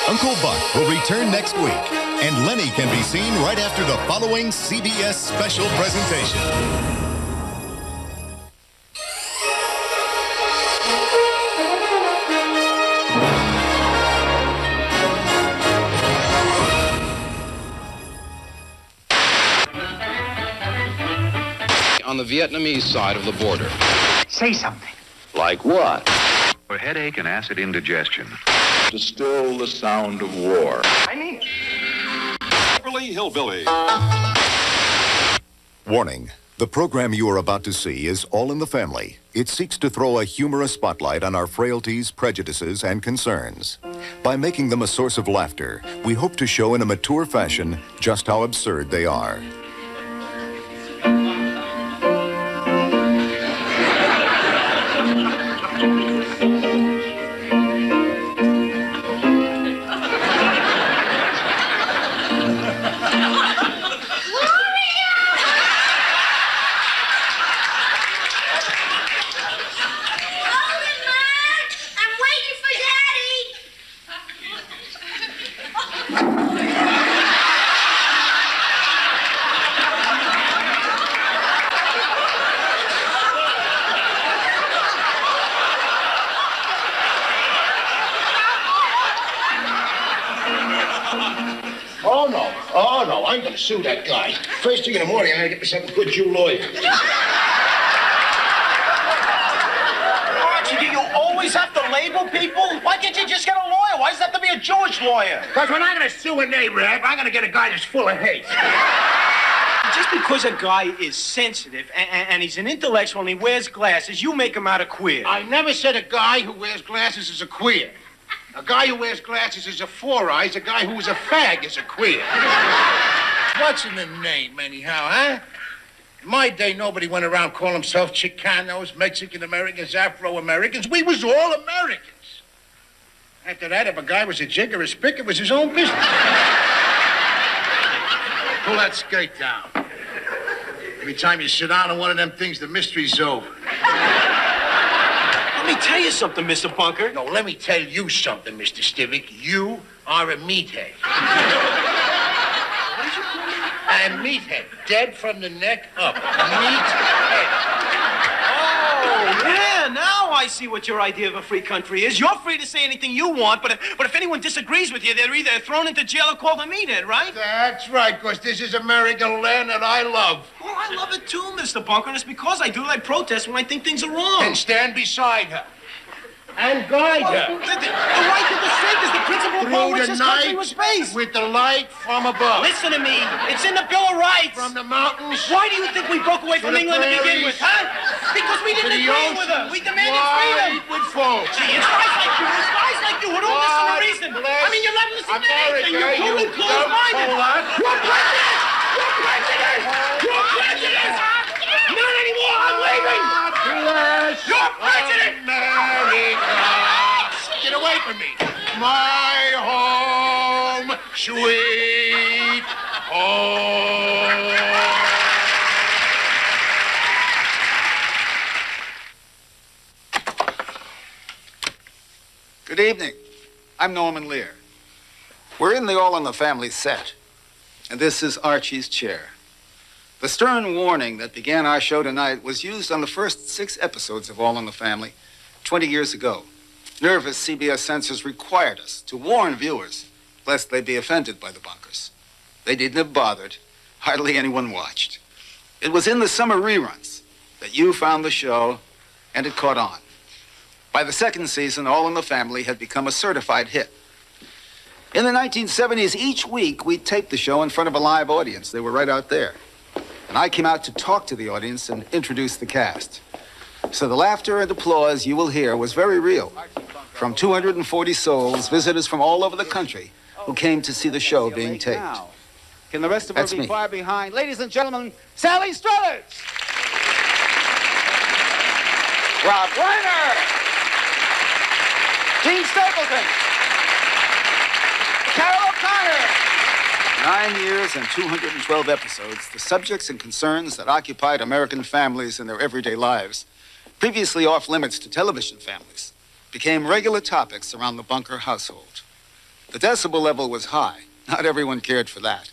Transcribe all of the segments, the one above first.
Uncle Buck will return next week, and Lenny can be seen right after the following CBS special presentation. On the Vietnamese side of the border. Say something. Like what? For headache and acid indigestion. To still the sound of war. I mean it. Beverly Hillbilly. Warning. The program you are about to see is All in the Family. It seeks to throw a humorous spotlight on our frailties, prejudices, and concerns. By making them a source of laughter, we hope to show in a mature fashion just how absurd they are. Oh, no, I'm going to sue that guy. First thing in the morning, I'm going to get myself a good Jew lawyer. Archie, do you always have to label people? Why can't you just get a lawyer? Why does it have to be a Jewish lawyer? Because when I'm going to sue an Arab, I'm going to get a guy that's full of hate. Just because a guy is sensitive and he's an intellectual and he wears glasses, you make him out a queer. I never said a guy who wears glasses is a queer. A guy who wears glasses is a four eyes. A guy who is a fag is a queer. What's in the name, anyhow, huh? In my day, nobody went around calling themselves Chicanos, Mexican-Americans, Afro-Americans. We was all Americans. After that, if a guy was a jig or a spick, it was his own business. Pull that skirt down. Every time you sit down on one of them things, the mystery's over. Let me tell you something, Mr. Bunker. No, let me tell you something, Mr. Stivic. You are a meathead. What did you call me? A meathead. Dead from the neck up. Meathead. Oh, yeah, now I see what your idea of a free country is. You're free to say anything you want, but if anyone disagrees with you, they're either thrown into jail or called a meathead, right? That's right, because this is America, land that I love. Well, I love it too, Mr. Bunker, and it's because I do that I protest when I think things are wrong. And stand beside her. And guide her. The right to dissent is the principle upon which this country was based. With the light from above. Listen to me. It's in the Bill of Rights. From the mountains. Why do you think we broke away from England to begin with, huh? Because we didn't agree with her. We demanded freedom. With folks. Gee, it's guys like you who don't listen to reason. I mean, you're not listening to anything. You're totally closed-minded. You're prejudice! You're prejudice! You're prejudice! Not anymore! I'm leaving! You're prejudice! Get away from me. My home, sweet home. Good evening. I'm Norman Lear. We're in the All in the Family set, and this is Archie's chair. The stern warning that began our show tonight was used on the first 6 episodes of All in the Family 20 years ago. Nervous CBS censors required us to warn viewers lest they be offended by the Bunkers. They didn't have bothered. Hardly anyone watched. It was in the summer reruns that you found the show, and it caught on. By the second season, All in the Family had become a certified hit. In the 1970s, each week, we'd tape the show in front of a live audience. They were right out there. And I came out to talk to the audience and introduce the cast. So the laughter and applause you will hear was very real. From 240 souls, visitors from all over the country who came to see the show being taped. Can the rest of That's us be me. far behind? Ladies and gentlemen, Sally Struthers! Rob Reiner! Gene Stapleton! Carol O'Connor! 9 years and 212 episodes, the subjects and concerns that occupied American families in their everyday lives, previously off limits to television families, became regular topics around the Bunker household. The decibel level was high. Not everyone cared for that.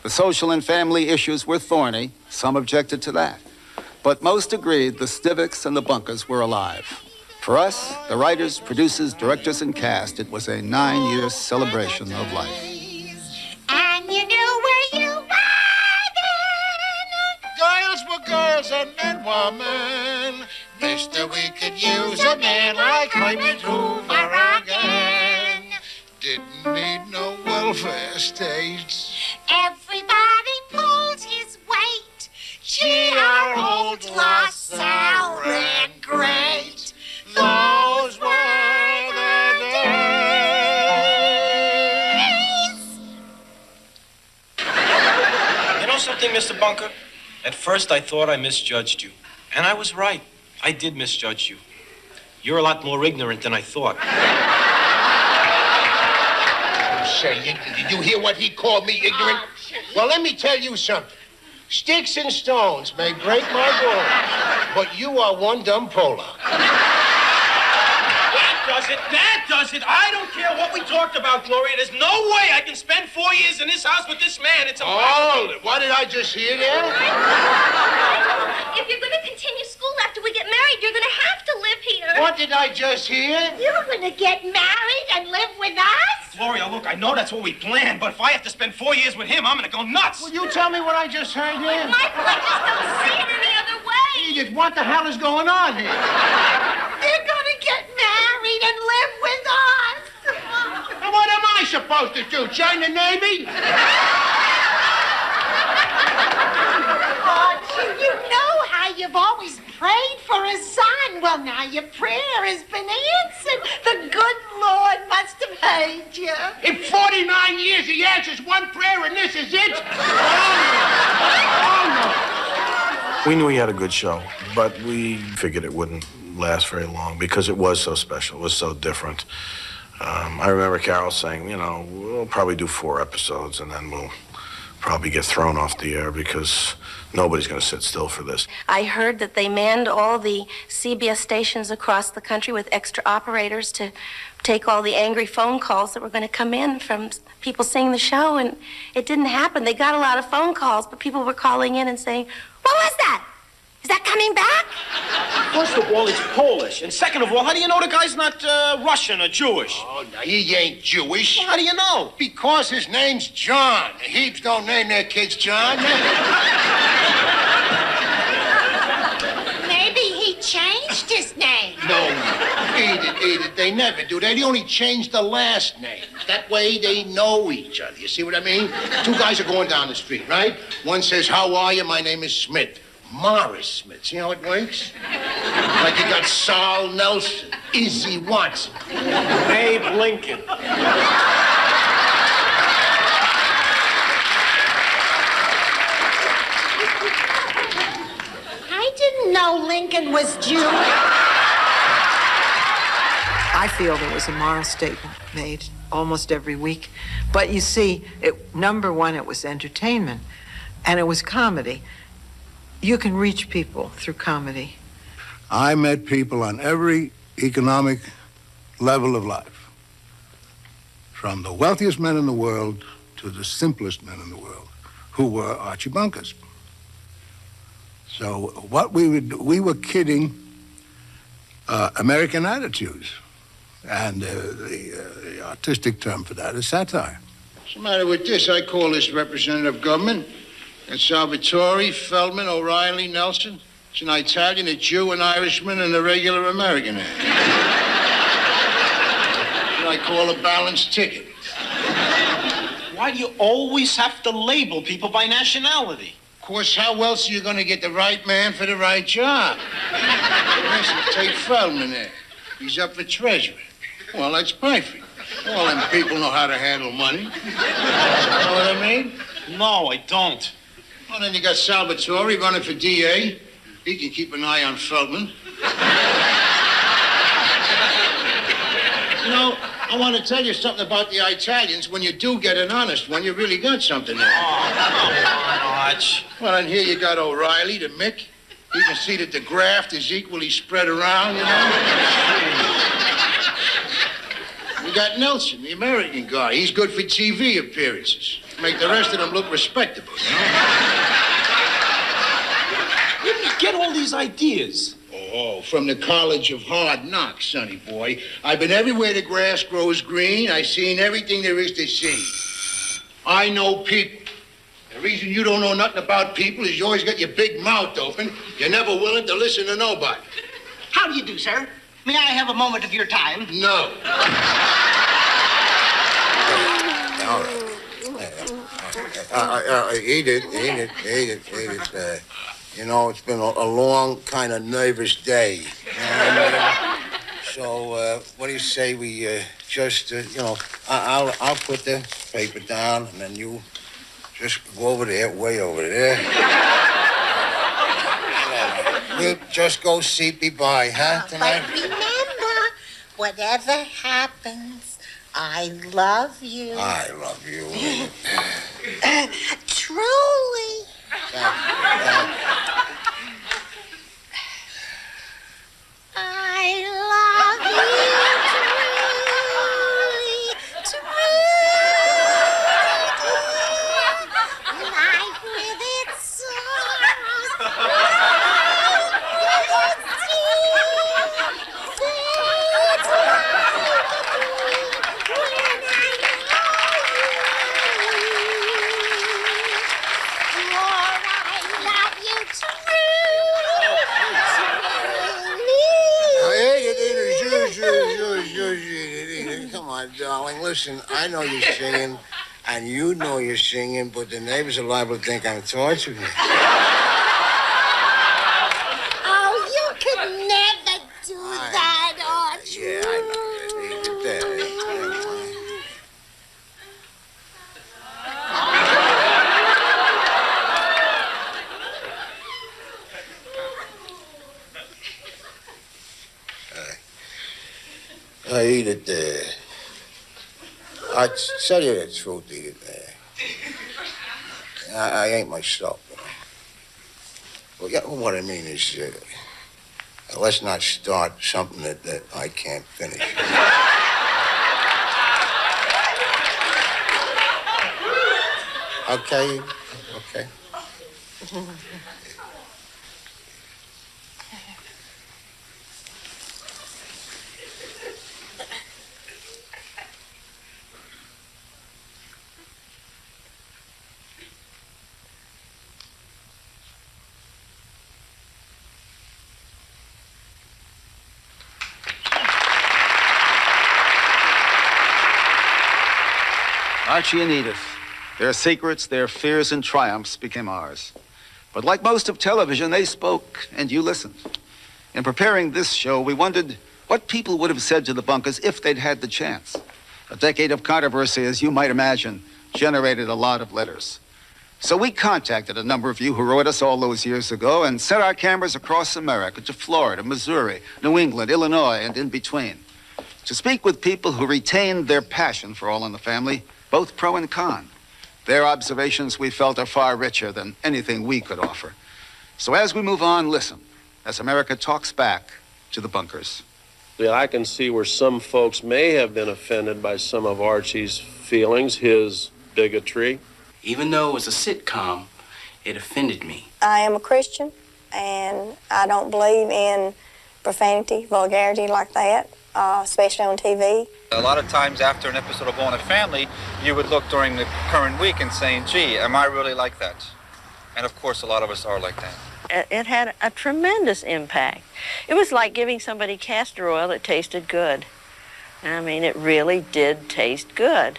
The social and family issues were thorny. Some objected to that. But most agreed the Stivics and the Bunkers were alive. For us, the writers, producers, directors, and cast, it was a 9-year celebration of life. And you knew where you were then. Girls were girls and men were men. Mister, we could use a man like Herbert Hoover again. Didn't need no welfare states. Everybody pulls his weight. Gee, our old LaSalle ran great. Those were the days. You know something, Mr. Bunker? At first I thought I misjudged you. And I was right. I did misjudge you. You're a lot more ignorant than I thought. Say, did you hear what he called me ignorant? Well, let me tell you something. Sticks and stones may break my bones, but you are one dumb Pollock. That does it. I don't care what we talked about, Gloria. There's no way I can spend 4 years in this house with this man. It's Hold it. What did I just hear there? If you're going to continue school after we get married, you're going to have to live here. What did I just hear? You're gonna get married and live with us? Gloria, look, I know that's what we planned, but if I have to spend 4 years with him, I'm going to go nuts. Will you tell me what I just heard here? Michael, I just don't see it any other way. Edith, what the hell is going on here? You're gonna get married and live with us. And what am I supposed to do? Join the Navy? Archie, you know how you've always prayed for a son. Well, now your prayer has been answered. The good Lord must have heard you. In 49 years, he answers one prayer, and this is it? We knew he had a good show, but we figured it wouldn't last very long because it was so special. It was so different. I remember Carol saying, you know, we'll probably do 4 episodes, and then we'll probably get thrown off the air because nobody's going to sit still for this. I heard that they manned all the CBS stations across the country with extra operators to take all the angry phone calls that were going to come in from people seeing the show, and it didn't happen. They got a lot of phone calls, but people were calling in and saying, what was that? Is that coming back? First of all, it's Polish. And second of all, how do you know the guy's not Russian or Jewish? Oh, no, he ain't Jewish. Well, how do you know? Because his name's John. The Heaps don't name their kids John. Maybe he changed his name. No, Edith, they never do. They only change the last name. That way they know each other. You see what I mean? 2 guys are going down the street, right? One says, how are you? My name is Smith. Morris Smith. See how it works? Like you got Saul Nelson, Izzy Watson, Abe Lincoln. I didn't know Lincoln was Jewish. I feel there was a moral statement made almost every week. But you see, number one, it was entertainment, and it was comedy. You can reach people through comedy. I met people on every economic level of life, from the wealthiest men in the world to the simplest men in the world, who were Archie Bunkers. So what we were kidding American attitudes, and the artistic term for that is satire. What's the matter with this? I call this representative government. It's Salvatore, Feldman, O'Reilly, Nelson. It's an Italian, a Jew, an Irishman, and a regular American. What I call a balanced ticket. Why do you always have to label people by nationality? Of course, how else are you going to get the right man for the right job? Listen, take Feldman there. He's up for treasurer. Well, that's perfect. All them people know how to handle money. You know what I mean? No, I don't. Well, then you got Salvatore running for DA. He can keep an eye on Feldman. You know, I want to tell you something about the Italians. When you do get an honest one, you really got something there. Oh, come on, Arch. Well, and here you got O'Reilly, the Mick. You can see that the graft is equally spread around, you know? We got Nelson, the American guy. He's good for TV appearances. Make the rest of them look respectable, you know? Where do you get all these ideas? Oh, from the College of Hard Knocks, sonny boy. I've been everywhere the grass grows green. I've seen everything there is to see. I know people. The reason you don't know nothing about people is you always got your big mouth open. You're never willing to listen to nobody. How do you do, sir? May I have a moment of your time? No. All right. Eat it. You know, it's been a long, kind of nervous day. You know what I mean? So, what do you say we just, I'll put the paper down, and then you just go over there, way over there. We'll just go see bye, huh, tonight? But remember, whatever happens, I love you. I love you. Truly. I love you truly. Life with its sorrows. Come on, darling. Listen, I know you're singing, and you know you're singing, but the neighbors are liable to think I'm torturing you. Oh, you could never do that, Archie. Yeah, I know. I eat it there. I tell you the truth, eat it there. I ain't myself. Well, yeah, what I mean is, let's not start something that I can't finish. Okay? Okay. Archie and Edith. Their secrets, their fears and triumphs became ours. But like most of television, they spoke and you listened. In preparing this show, we wondered what people would have said to the Bunkers if they'd had the chance. A decade of controversy, as you might imagine, generated a lot of letters. So we contacted a number of you who wrote us all those years ago and set our cameras across America to Florida, Missouri, New England, Illinois, and in between, to speak with people who retained their passion for All in the Family, both pro and con. Their observations, we felt, are far richer than anything we could offer. So as we move on, listen, as America talks back to the Bunkers. Yeah, I can see where some folks may have been offended by some of Archie's feelings, his bigotry. Even though it was a sitcom, it offended me. I am a Christian, and I don't believe in profanity, vulgarity like that, especially on TV. A lot of times after an episode of All in the Family, you would look during the current week and saying, gee, am I really like that? And of course, a lot of us are like that. It had a tremendous impact. It was like giving somebody castor oil that tasted good. I mean, it really did taste good.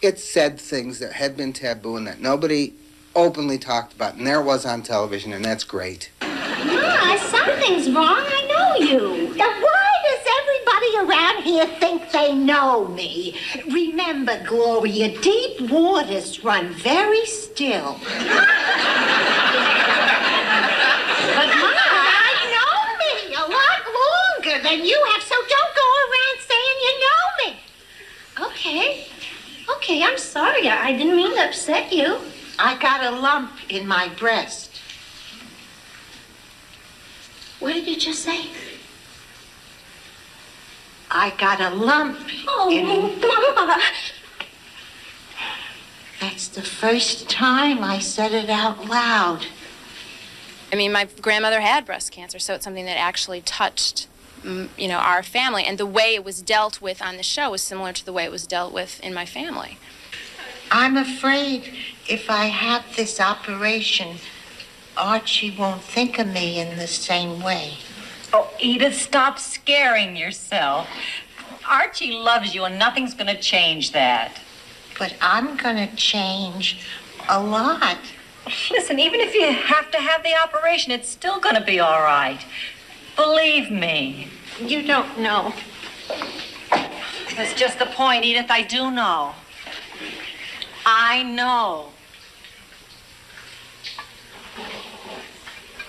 It said things that had been taboo and that nobody openly talked about, and there it was on television, and that's great. Ma, something's wrong. I know you. Now, why does everybody around here think they know me? Remember, Gloria, deep waters run very still. But, Ma, I know me a lot longer than you have, so don't go around saying you know me. Okay, I'm sorry. I didn't mean to upset you. I got a lump in my breast. What did you just say? I got a lump in... Mama. That's the first time I said it out loud. I mean, my grandmother had breast cancer, so it's something that actually touched, our family. And the way it was dealt with on the show was similar to the way it was dealt with in my family. I'm afraid if I have this operation, Archie won't think of me in the same way. Oh, Edith, stop scaring yourself. Archie loves you, and nothing's going to change that. But I'm going to change a lot. Listen, even if you have to have the operation, it's still going to be all right. Believe me. You don't know. That's just the point, Edith. I do know. I know.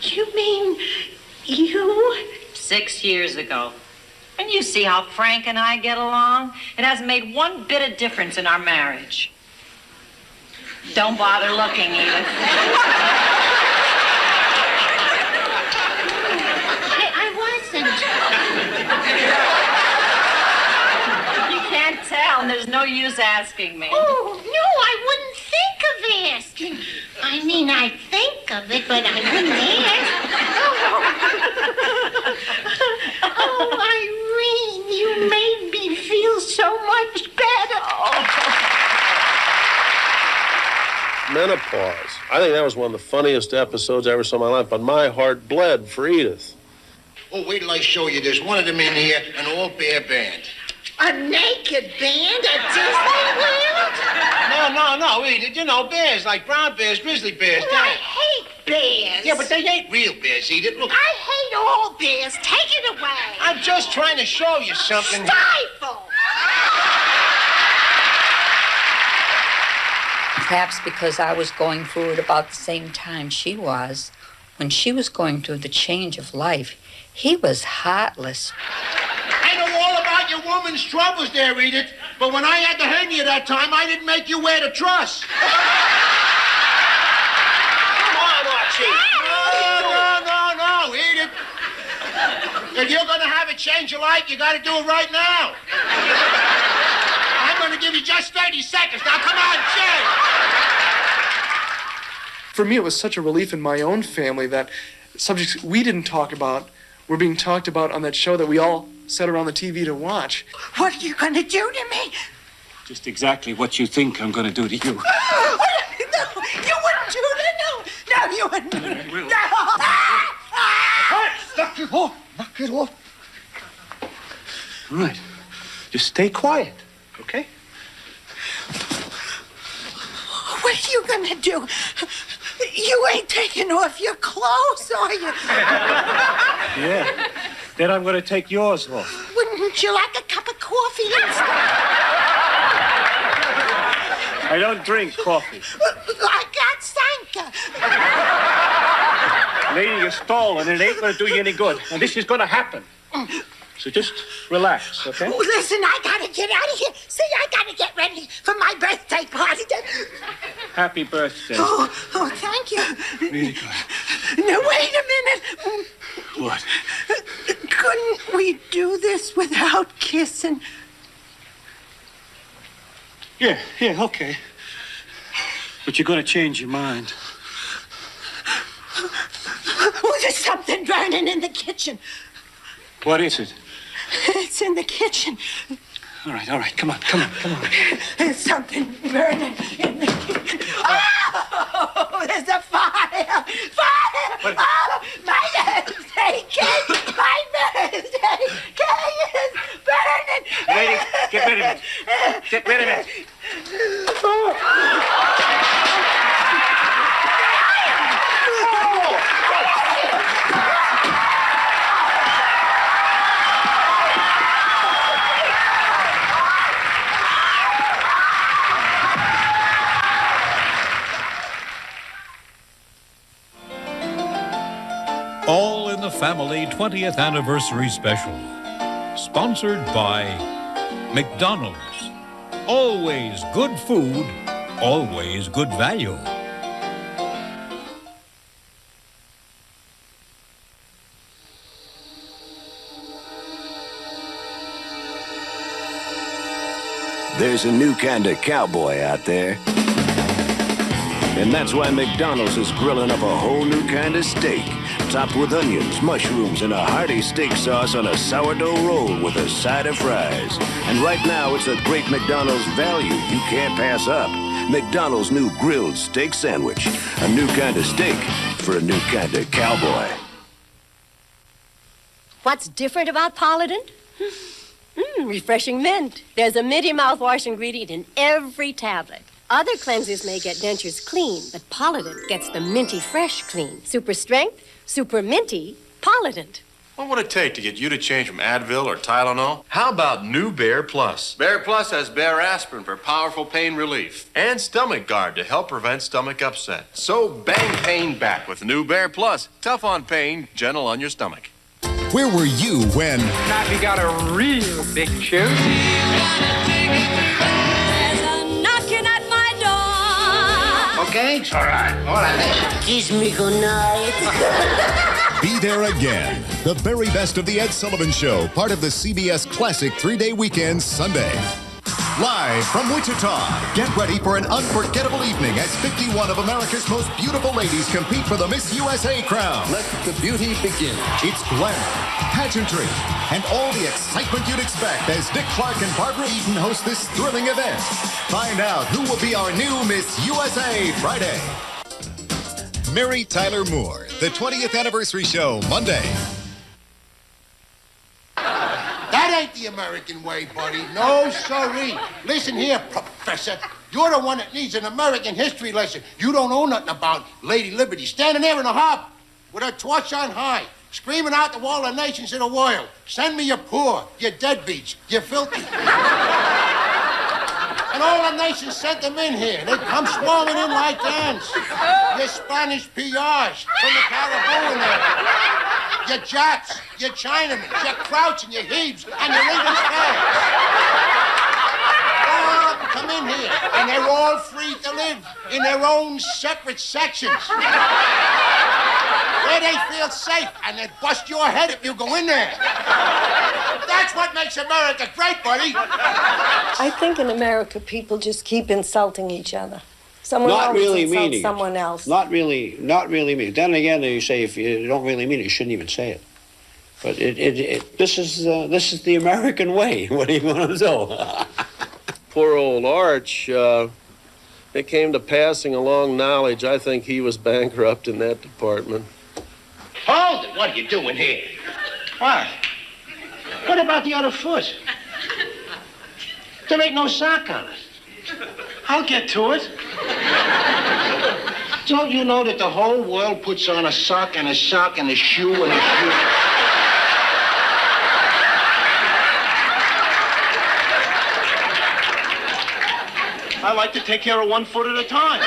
You mean you? 6 years ago. And you see how Frank and I get along? It hasn't made one bit of difference in our marriage. Don't bother looking, Edith. I wasn't. You can't tell, and there's no use asking me. Oh, no, I wouldn't think of asking. I mean, I think of it, but I wouldn't ask. Oh, Irene, you made me feel so much better. Menopause. I think that was one of the funniest episodes I ever saw in my life, but my heart bled for Edith. Oh, wait till I show you. There's one of them in here, an all-bear band. A naked band at Disney World? No, Edith. You know, bears, like brown bears, grizzly bears. Oh, I hate bears. Yeah, but they ain't real bears, Edith. Look. I hate all bears. Take it away. I'm just trying to show you something. Stifle! Perhaps because I was going through it about the same time she was. When she was going through the change of life, he was heartless. I know all about your woman's troubles there, Edith. But when I had the hernia that time, I didn't make you wear the truss. Come on, Archie. No, Edith. If you're going to have a change of life, you got to do it right now. I'm going to give you just 30 seconds. Now, come on, Jay. For me, it was such a relief in my own family that subjects we didn't talk about were being talked about on that show that we all sat around the TV to watch. What are you going to do to me? Just exactly what you think I'm going to do to you. No, you wouldn't do that. No, you wouldn't do that. will. No. Knock it off. All right. Just stay quiet, okay? What are you going to do? You ain't taking off your clothes, are you? Yeah. Then I'm going to take yours off. Wouldn't you like a cup of coffee instead? I don't drink coffee. I got Sanka. Lady, you're stalling, and it ain't going to do you any good. And this is going to happen. So just relax, okay? Oh, listen, I got to get out of here. See, I got to get ready for my birthday party. Happy birthday. Oh, thank you. Really glad. Now, wait a minute. What? Couldn't we do this without kissing? Yeah, okay. But you're going to change your mind. Oh, there's something burning in the kitchen. What is it? It's in the kitchen. All right. Come on. There's something burning in the kitchen. Oh, there's a fire! Fire! Oh, my birthday cake! My birthday cake is burning! Lady, get rid of it. Get rid of it. All in the Family 20th Anniversary Special. Sponsored by McDonald's. Always good food, always good value. There's a new kind of cowboy out there. And that's why McDonald's is grilling up a whole new kind of steak, topped with onions, mushrooms, and a hearty steak sauce on a sourdough roll with a side of fries. And right now, it's a great McDonald's value you can't pass up. McDonald's new grilled steak sandwich. A new kind of steak for a new kind of cowboy. What's different about Polident? Refreshing mint. There's a minty mouthwash ingredient in every tablet. Other cleansers may get dentures clean, but Polident gets the minty fresh clean. Super strength, super minty, Polident. What would it take to get you to change from Advil or Tylenol? How about new Bear Plus? Bear Plus has Bear aspirin for powerful pain relief and Stomach Guard to help prevent stomach upset. So bang pain back with new Bear Plus. Tough on pain, gentle on your stomach. Where were you when... Now you got a real big shoe. Okay, it's all right. All right. Kiss me goodnight. Be there again. The very best of the Ed Sullivan Show, part of the CBS Classic 3-Day Weekend Sunday. Live from Wichita, get ready for an unforgettable evening as 51 of America's most beautiful ladies compete for the Miss USA crown. Let the beauty begin. It's glamour, pageantry, and all the excitement you'd expect as Dick Clark and Barbara Eden host this thrilling event. Find out who will be our new Miss USA Friday. Mary Tyler Moore, the 20th anniversary show, Monday. That ain't the American way, buddy. No, sorry. Listen here, Professor. You're the one that needs an American history lesson. You don't know nothing about Lady Liberty standing there in the harbor with her torch on high, screaming out to all the nations of the world, send me your poor, your deadbeats, you filthy. And all the nations sent them in here. They come swarming in like ants. Your Spanish PRs from the Caribbean there. Your Japs, your Chinamen, your Krauts and your Hebes, and your Lincoln Stags. All up and come in here, and they're all free to live in their own separate sections. Where they feel safe, and they bust your head if you go in there. That's what makes America great, buddy. I think in America, people just keep insulting each other. Someone Not else really insults meaning it. someone else. Not really mean it. Then again, you say if you don't really mean it, you shouldn't even say it. But this is the American way. What are you going to do? Poor old Arch, it came to passing along knowledge. I think he was bankrupt in that department. Hold it. What are you doing here? What? What about the other foot? There ain't no sock on it. I'll get to it. Don't you know that the whole world puts on a sock and a sock and a shoe and a shoe? I like to take care of 1 foot at a time.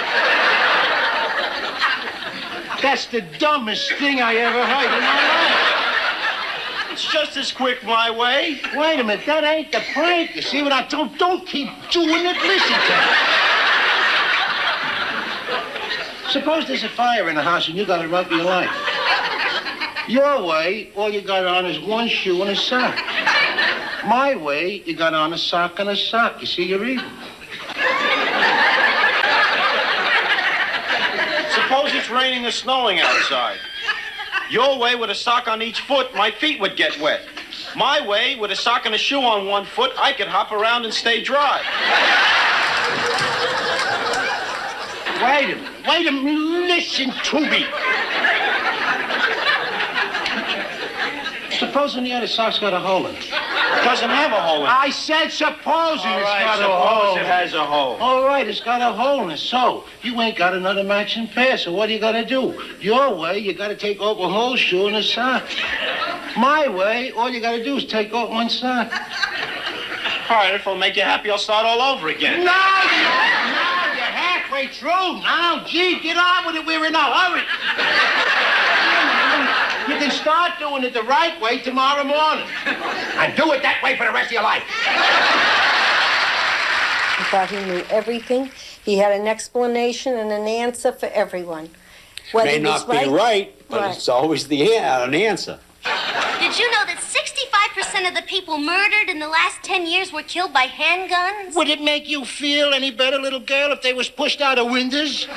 That's the dumbest thing I ever heard in my life. It's just as quick my way. Wait a minute, that ain't the prank. You see what I don't keep doing it. Listen to me. Suppose there's a fire in the house and you got to run for your life. Your way, all you got on is 1 shoe and a sock. My way, you got on a sock and a sock. You see, you're even. Suppose it's raining or snowing outside. Your way, with a sock on each foot, my feet would get wet. My way, with a sock and a shoe on 1 foot, I could hop around and stay dry. Wait a minute, listen to me. Supposing the other sock's got a hole in it. It doesn't have a hole in it. I said supposing All it's right, got a hole. suppose it has a hole. All right, it's got a hole in it. So, you ain't got another matching pair, so what do you gotta do? Your way, you gotta take off a whole shoe and a sock. My way, all you gotta do is take off 1 sock. All right, if it'll make you happy, I'll start all over again. No, you're halfway through. Now, gee, get on with it. We're in a hurry. You can start doing it the right way tomorrow morning. And do it that way for the rest of your life. He thought he knew everything. He had an explanation and an answer for everyone. Whether May he was not be right, but Right. it's always an answer. Did you know that 65% 90% of the people murdered in the last 10 years were killed by handguns? Would it make you feel any better, little girl, if they was pushed out of windows?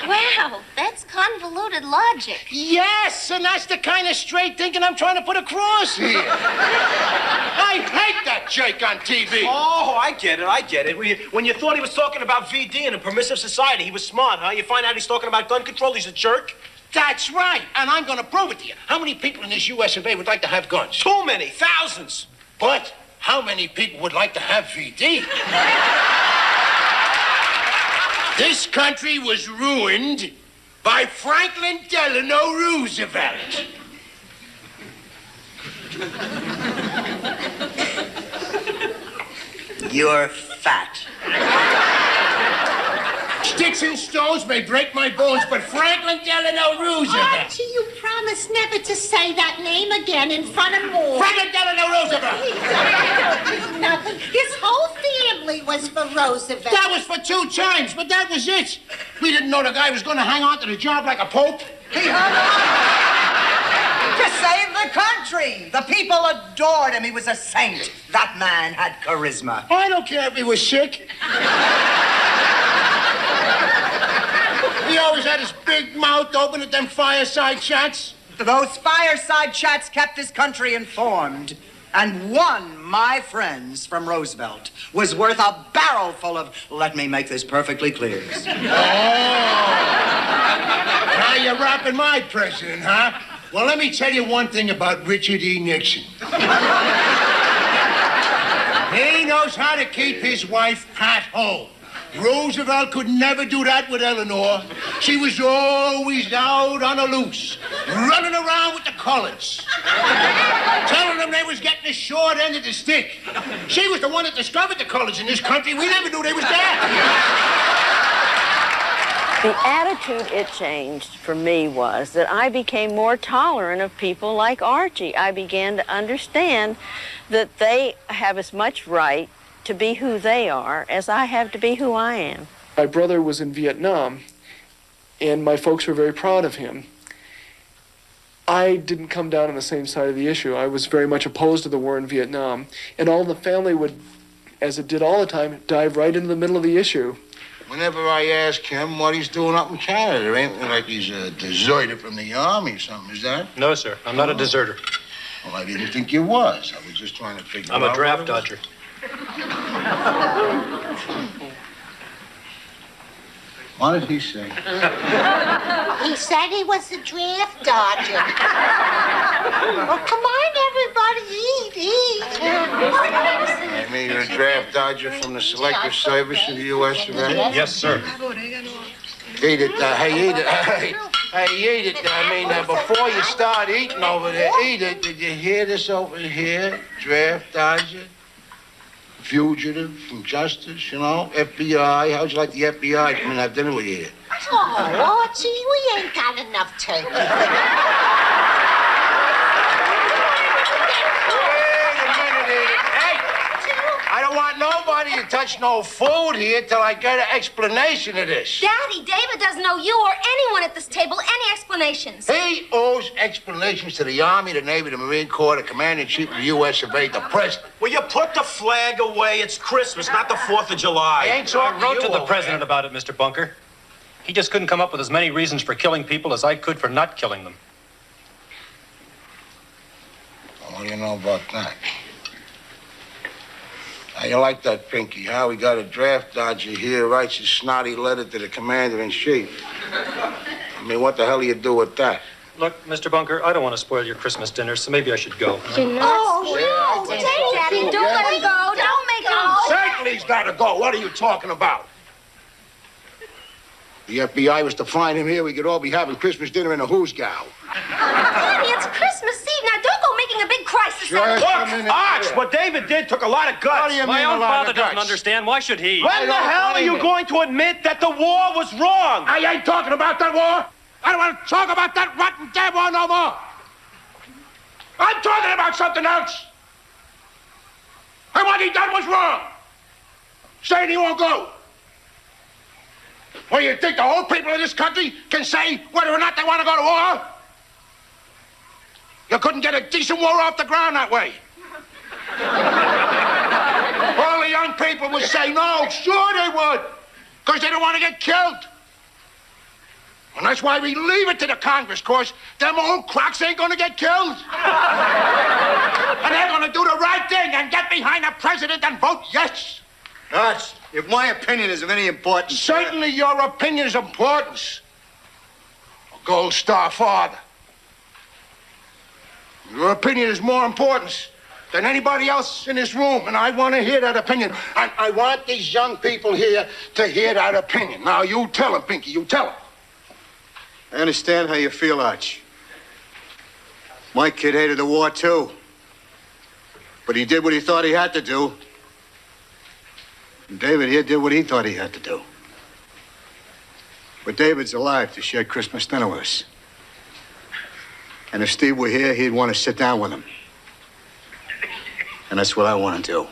Wow, that's convoluted logic. Yes, and that's the kind of straight thinking I'm trying to put across here. I hate that Jake on TV. Oh, I get it. When you thought he was talking about VD and a permissive society, he was smart, huh? You find out he's talking about gun control, he's a jerk? That's right, and I'm going to prove it to you. How many people in this U.S. of A. would like to have guns? Too many, thousands. But how many people would like to have VD? This country was ruined by Franklin Delano Roosevelt. You're fat. Sticks and stones may break my bones, but Franklin Delano Roosevelt. Archie, you promised never to say that name again in front of more. Franklin Delano Roosevelt. Nothing. His whole family was for Roosevelt. That was for 2 times, but that was it. We didn't know the guy was going to hang on to the job like a pope. He hung on to save the country. The people adored him. He was a saint. That man had charisma. I don't care if he was sick. He always had his big mouth open at them fireside chats. Those fireside chats kept his country informed. And one, my friends, from Roosevelt, was worth a barrel full of, let me make this perfectly clear. Oh! Now you're rapping my president, huh? Well, let me tell you one thing about Richard E. Nixon. He knows how to keep his wife at home. Roosevelt could never do that with Eleanor. She was always out on the loose, running around with the colors, telling them they was getting the short end of the stick. She was the one that discovered the colors in this country. We never knew they was there. The attitude it changed for me was that I became more tolerant of people like Archie. I began to understand that they have as much right to be who they are as I have to be who I am. My brother was in Vietnam, and my folks were very proud of him. I didn't come down on the same side of the issue. I was very much opposed to the war in Vietnam, and all the family would, as it did all the time, dive right into the middle of the issue. Whenever I ask him what he's doing up in Canada, it ain't like he's a deserter from the army or something, is that? No, sir. I'm not a deserter. Well, I didn't think you was. I was just trying to figure out. I'm a draft dodger. What did he say? He said he was a draft dodger. Well, come on, everybody, eat. I mean, you're a draft dodger from the Selective Service of the U.S. of A.? Yes, sir. Eat it. Hey, eat it. Hey, eat it. I mean, before you start eating over there, eat it. Did you hear this over here? Draft dodger, fugitive from justice, you know, FBI. How'd you like the FBI to come and have dinner with you here? Oh, Archie, we ain't got enough turkey. I don't want nobody to touch no food here till I get an explanation of this. Daddy, David doesn't owe you or anyone at this table any explanations. He owes explanations to the Army, the Navy, the Marine Corps, the Commander-in-Chief of the U.S. of A., the President. Will you put the flag away? It's Christmas, not the 4th of July. I ain't talking I wrote to to you, the president about it, Mr. Bunker. He just couldn't come up with as many reasons for killing people as I could for not killing them. Well, what do you know about that? How you like that, Pinky, huh? We got a draft dodger here, writes a snotty letter to the Commander-in-Chief. I mean, what the hell do you do with that? Look, Mr. Bunker, I don't want to spoil your Christmas dinner, so maybe I should go. Oh, no, Daddy, don't let him go. Don't make him go. Certainly he's got to go. What are you talking about? The FBI was to find him here. We could all be having Christmas dinner in a hoosgow. Daddy, it's Christmas Eve. Now, don't go making a big crisis Sure, out of come it. in. Arch, what David did took a lot of guts. What do you My mean, own a lot father of doesn't guts? understand. Why should he? I When the don't hell are blame you him. going to admit that the war was wrong? I ain't talking about that war. I don't want to talk about that rotten damn war no more. I'm talking about something else. And what he done was wrong. Saying he won't go. Well, you think the whole people of this country can say whether or not they want to go to war? You couldn't get a decent war off the ground that way. All the young people would say no, sure they would, because they don't want to get killed. And that's why we leave it to the Congress, cause them old crocks ain't gonna get killed. And they're gonna do the right thing and get behind the president and vote yes. Arch, if my opinion is of any importance... Certainly your opinion is important. Gold Star father. Your opinion is more important than anybody else in this room, and I want to hear that opinion. And I want these young people here to hear that opinion. Now, you tell them, Pinky, you tell them. I understand how you feel, Arch. My kid hated the war, too. But he did what he thought he had to do. And David here did what he thought he had to do. But David's alive to share Christmas dinner with us. And if Steve were here, he'd want to sit down with him. And that's what I want to do.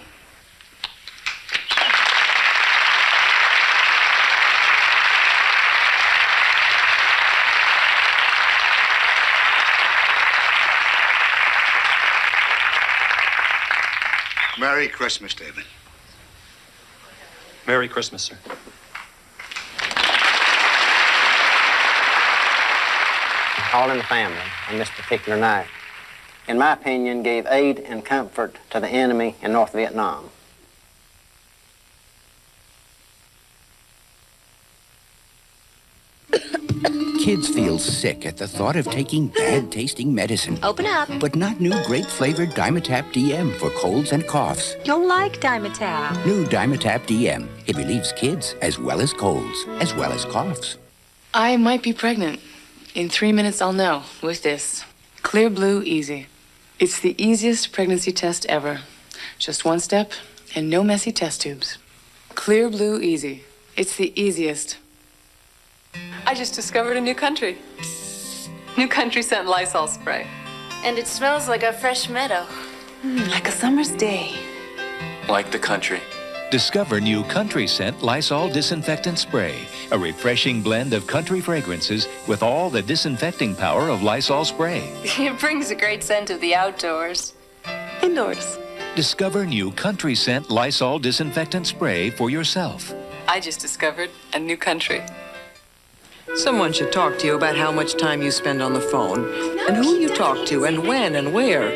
Merry Christmas, David. Merry Christmas, sir. All in the Family on this particular night, in my opinion, gave aid and comfort to the enemy in North Vietnam. Kids feel sick at the thought of taking bad-tasting medicine. Open up. But not new grape-flavored Dimetap DM for colds and coughs. You'll like Dimetap. New Dimetap DM. It relieves kids as well as colds, as well as coughs. I might be pregnant. In 3 minutes, I'll know with this. Clear Blue Easy. It's the easiest pregnancy test ever. Just one step and no messy test tubes. Clear Blue Easy. It's the easiest. I just discovered a new country. New Country Scent Lysol spray. And it smells like a fresh meadow. Like a summer's day. Like the country. Discover new Country Scent Lysol Disinfectant Spray, a refreshing blend of country fragrances with all the disinfecting power of Lysol spray. It brings a great scent of the outdoors. Indoors. Discover new Country Scent Lysol Disinfectant Spray for yourself. I just discovered a new country. Someone should talk to you about how much time you spend on the phone and who you talk to and when and where.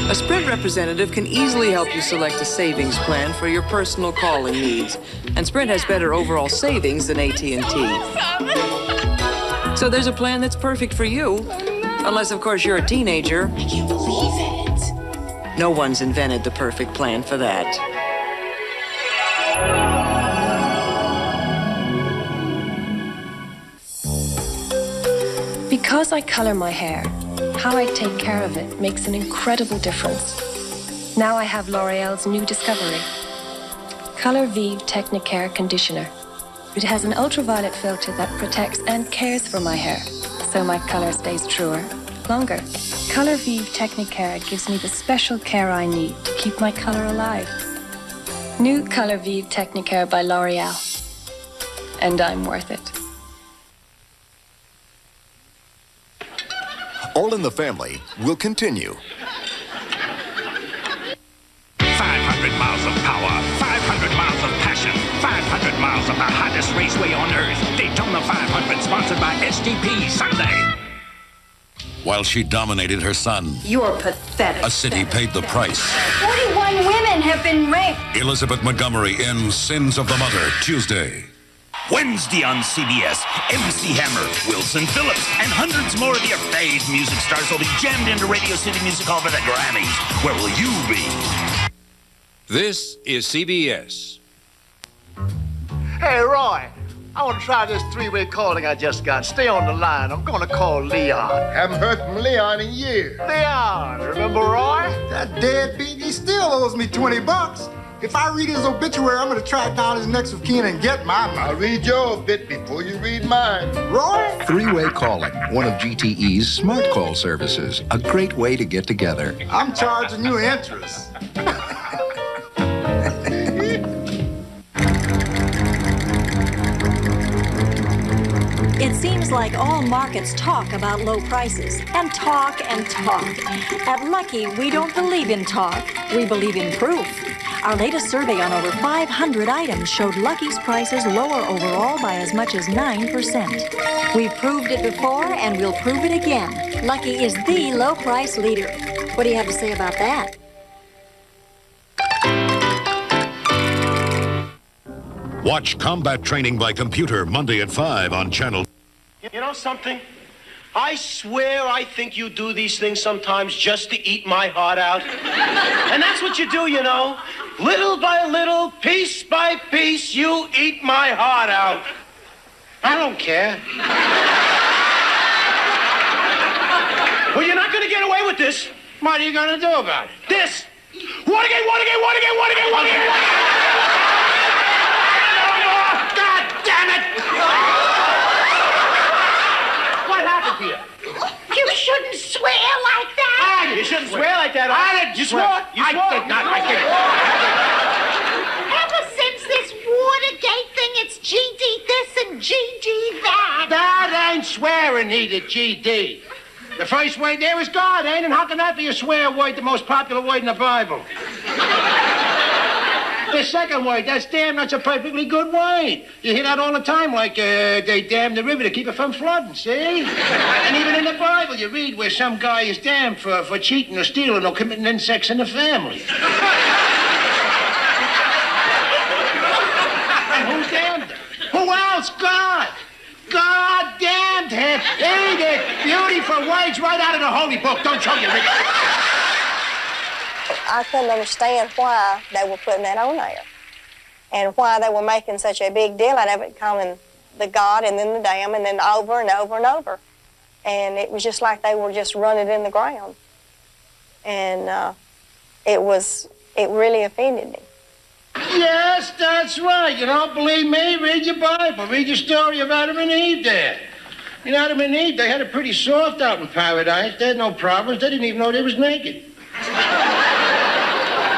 A Sprint representative can easily help you select a savings plan for your personal calling needs. And Sprint has better overall savings than AT&T. So there's a plan that's perfect for you. Unless, of course, you're a teenager. I can't believe it. No one's invented the perfect plan for that. Because I color my hair, how I take care of it makes an incredible difference. Now I have L'Oreal's new discovery, Color Vive Technicare Conditioner. It has an ultraviolet filter that protects and cares for my hair, so my color stays truer, longer. Color Vive Technicare gives me the special care I need to keep my color alive. New Color Vive Technicare by L'Oreal. And I'm worth it. All in the Family will continue. 500 miles of power, 500 miles of passion, 500 miles of the hottest raceway on Earth. Daytona 500, sponsored by SDP Sunday. While she dominated her son, You're pathetic. a city paid the price. 41 women have been raped. Elizabeth Montgomery in Sins of the Mother, Tuesday. Wednesday on CBS, MC Hammer, Wilson Phillips, and hundreds more of your fave music stars will be jammed into Radio City Music Hall for the Grammys. Where will you be? This is CBS. Hey, Roy, I want to try this three-way calling I just got. Stay on the line. I'm going to call Leon. Haven't heard from Leon in years. Leon, remember Roy? That deadbeat, he still owes me $20. If I read his obituary, I'm going to track down his next of kin and get my money. I'll read your obit before you read mine. Roy? Three-way calling, one of GTE's smart call services. A great way to get together. I'm charging you interest. It's seems like all markets talk about low prices and talk and talk. At Lucky, we don't believe in talk, we believe in proof. Our latest survey on over 500 items showed Lucky's prices lower overall by as much as 9%. We've proved it before and we'll prove it again. Lucky is the low price leader. What do you have to say about that? Watch Combat Training by Computer Monday at 5 on Channel. You know something? I swear I think you do these things sometimes just to eat my heart out. And that's what you do, you know. Little by little, piece by piece, you eat my heart out. I don't care. Well, you're not going to get away with this. What are you going to do about it? This. Watergate, Watergate, Watergate, Watergate, Watergate, Watergate. God damn it! What happened to you? You shouldn't swear like that. You shouldn't swear like that. I didn't You swear. swore. You swore. I did not. I didn't. Ever since this Watergate thing, it's GD this and GD that. That ain't swearing needed, GD. The first word there is God, ain't it? How can that be a swear word, the most popular word in the Bible? The second word, that's damn, that's a perfectly good word. You hear that all the time, like they dam the river to keep it from flooding, see? And even in the Bible, you read where some guy is damned for cheating or stealing or committing incest in the family. And who damned him? Who else? God. God damned him. Ain't it? Beautiful words right out of the holy book. Don't show you, Rick. I couldn't understand why they were putting that on there and why they were making such a big deal out of it, calling the God and then the dam and then over and over and over. And it was just like they were just running in the ground. And it really offended me. Yes, that's right. You don't believe me? Read your Bible. Read your story of Adam and Eve there. You know, Adam and Eve, they had it pretty soft out in paradise. They had no problems. They didn't even know they was naked.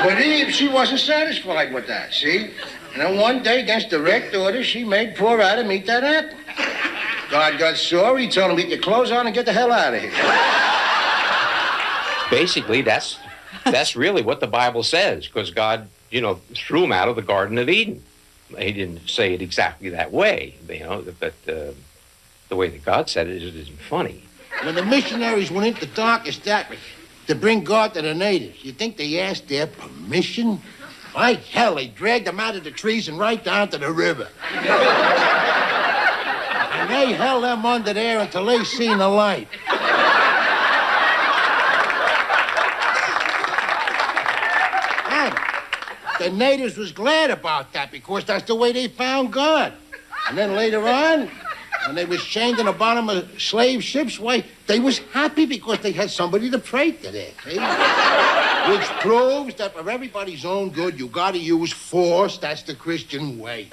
But Eve, she wasn't satisfied with that, see? And then one day, against direct order, she made poor Adam eat that apple. God got sore. He told him, get your clothes on and get the hell out of here. Basically, that's really what the Bible says, because God, threw him out of the Garden of Eden. He didn't say it exactly that way, but the way that God said it isn't funny. When the missionaries went into the darkest Africa to bring God to the natives, you think they asked their permission? By hell, they dragged them out of the trees and right down to the river. And they held them under there until they seen the light. And the natives was glad about that because that's the way they found God. And then later on, when they was chained in the bottom of slave ships, why, they was happy because they had somebody to pray to there, see? Which proves that for everybody's own good, you gotta use force. That's the Christian way.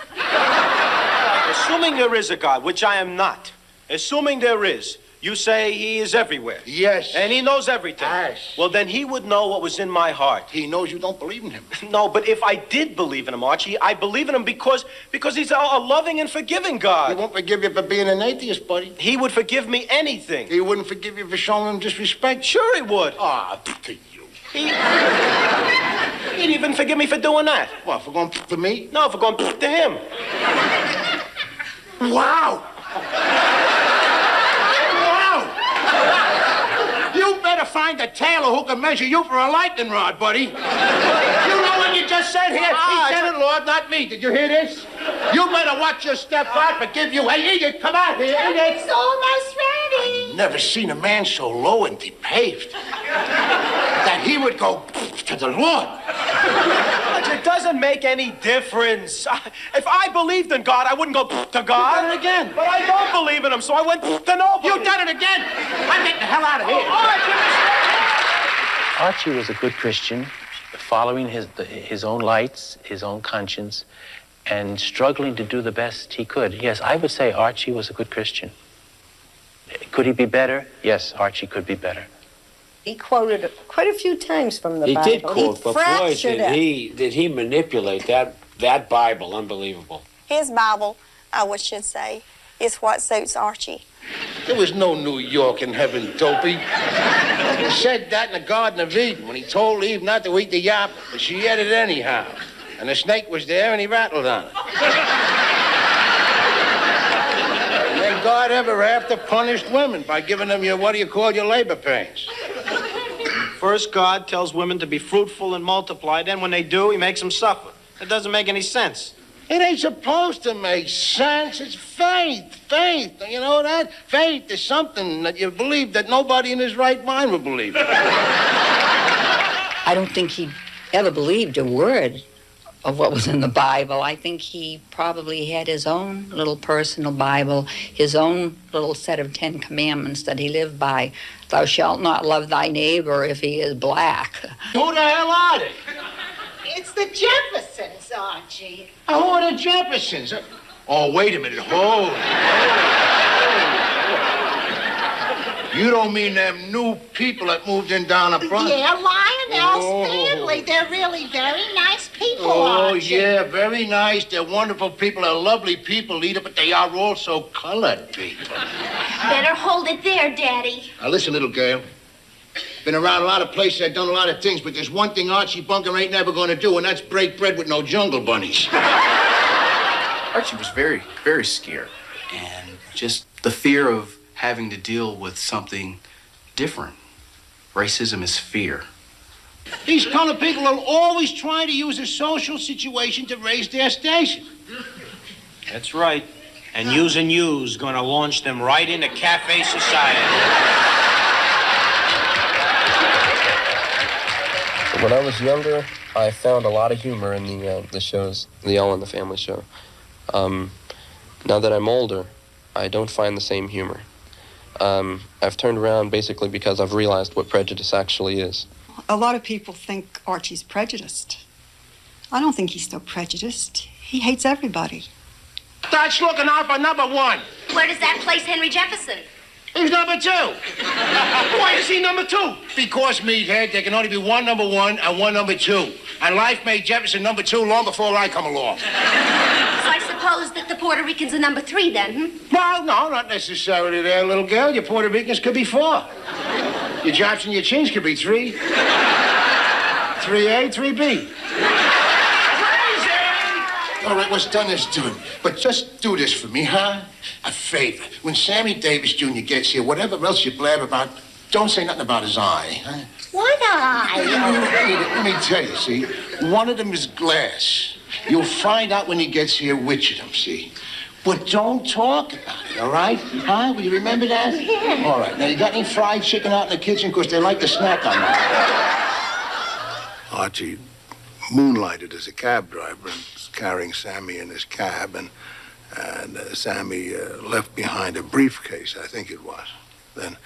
Assuming there is a God, which I am not, assuming there is, you say he is everywhere. Yes. And he knows everything. Yes. Well, then he would know what was in my heart. He knows you don't believe in him. No, but if I did believe in him, Archie, I believe in him because he's a loving and forgiving God. He won't forgive you for being an atheist, buddy. He would forgive me anything. He wouldn't forgive you for showing him disrespect? Sure he would. Ah, to you. He'd even forgive me for doing that. What, for going to me? No, for going to him. Wow! You better find a tailor who can measure you for a lightning rod, buddy. You know what you just said here? He said it, Lord, not me. Did you hear this? You better watch your step. God forgive you. Hey, Edith, come out here. It's almost ready. Never seen a man so low and depraved that he would go to the Lord. But it doesn't make any difference. If I believed in God, I wouldn't go to God. You done it again. But I don't believe in him, so I went to nobody. You done it again. I'm getting the hell out of here. Archie was a good Christian, following his own lights, his own conscience, and struggling to do the best he could. Yes, I would say Archie was a good Christian. Could he be better? Yes, Archie could be better. He quoted quite a few times from the He Bible. did quote, but boy, it. did he manipulate that Bible. Unbelievable. His Bible, I should say, is what suits Archie. There was no New York in heaven, Dopey. He said that in the Garden of Eden when he told Eve not to eat the apple, but she ate it anyhow. And the snake was there and he rattled on it. And then God ever after punished women by giving them your labor pains. First, God tells women to be fruitful and multiply. Then when they do, he makes them suffer. It doesn't make any sense. It ain't supposed to make sense. It's faith. Faith. You know that? Faith is something that you believe that nobody in his right mind would believe. I don't think he ever believed a word of what was in the Bible. I think he probably had his own little personal Bible, his own little set of 10 commandments that he lived by. Thou shalt not love thy neighbor if he is black. Who the hell are they? It's the Jeffersons, Archie. Who are the Jeffersons? Oh, wait a minute. Hold. You don't mean them new people that moved in down the front? Yeah, Lionel's family. They're really very nice people, Oh, Archie. yeah, very nice. They're wonderful people. They're lovely people, Lita, but they are also colored people. Better hold it there, Daddy. Now, listen, little girl. Been around a lot of places, I've done a lot of things, but there's one thing Archie Bunker ain't never gonna do, and that's break bread with no jungle bunnies. Archie was very, very scared. And just the fear of having to deal with something different. Racism is fear. These colored people are always trying to use a social situation to raise their station. That's right. And using you's gonna launch them right into cafe society. When I was younger, I found a lot of humor in the shows, the All in the Family show. Now that I'm older, I don't find the same humor. I've turned around basically because I've realized what prejudice actually is. A lot of people think Archie's prejudiced. I don't think he's so prejudiced. He hates everybody. That's looking out for number one. Where does that place Henry Jefferson? He's number two. Why is he number two? Because, meathead, there can only be one number one and one number two. And life made Jefferson number two long before I come along. So I suppose that the Puerto Ricans are number 3 then, Well, no, not necessarily there, little girl. Your Puerto Ricans could be 4. Your Jops and your Chins could be 3. 3A, 3B. All right, what's done is done. But just do this for me, huh? A favor. When Sammy Davis Jr. gets here, whatever else you blab about, don't say nothing about his eye, huh? What eye? Let me tell you, see? One of them is glass. You'll find out when he gets here which of them, see? But don't talk about it, all right? Huh? Will you remember that? Yeah. All right. Now, you got any fried chicken out in the kitchen? Because they like to snack on that. Archie moonlighted as a cab driver and was carrying Sammy in his cab, and Sammy left behind a briefcase, I think it was. Then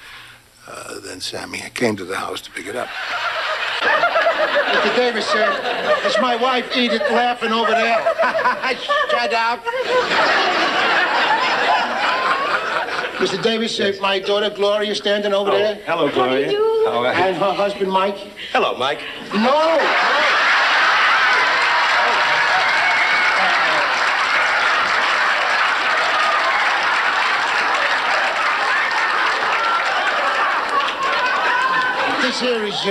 Sammy came to the house to pick it up. Mr. Davis said, it's my wife Edith laughing over there. Shut up. Mr. Davis, my daughter Gloria standing over there. Hello, Gloria. And her husband Mike. Hello, Mike. No. This here is,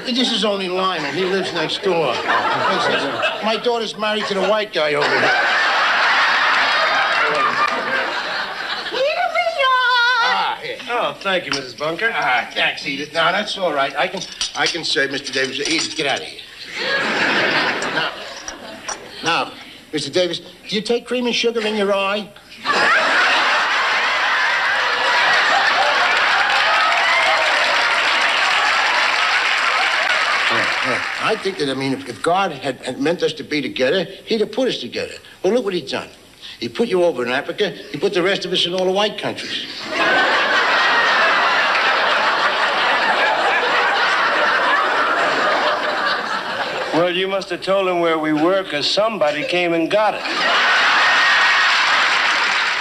this is only Lyman. He lives next door. My daughter's married to the white guy over here. Oh, thank you, Mrs. Bunker. Thanks, Edith. No, that's all right. I can say, Mr. Davis, Edith, get out of here. Now, Mr. Davis, do you take cream and sugar in your eye? I think that, if God had meant us to be together, he'd have put us together. Well, look what he's done. He put you over in Africa. He put the rest of us in all the white countries. Well, you must have told him where we were, because somebody came and got it.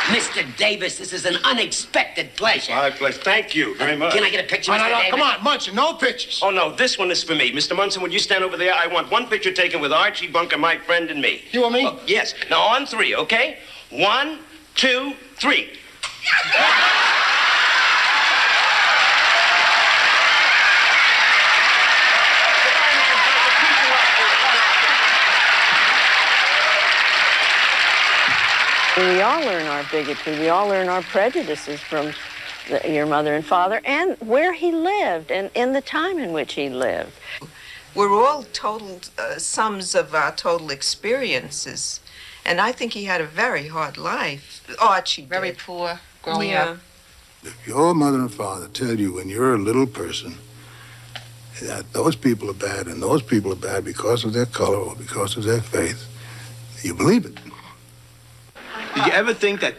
Mr. Davis, this is an unexpected pleasure. My pleasure. Thank you very much. Can I get a picture, Mr. Davis? Come on, Munson, no pictures. Oh, no, this one is for me. Mr. Munson, would you stand over there? I want one picture taken with Archie Bunker, my friend, and me. You and me? Yes. Now, on 3, okay? 1, 2, 3. We all learn our bigotry. We all learn our prejudices from your mother and father and where he lived and in the time in which he lived. We're all total sums of our total experiences. And I think he had a very hard life. Archie did. Very poor growing Yeah. up. If your mother and father tell you when you're a little person that those people are bad and those people are bad because of their color or because of their faith, you believe it. Did you ever think that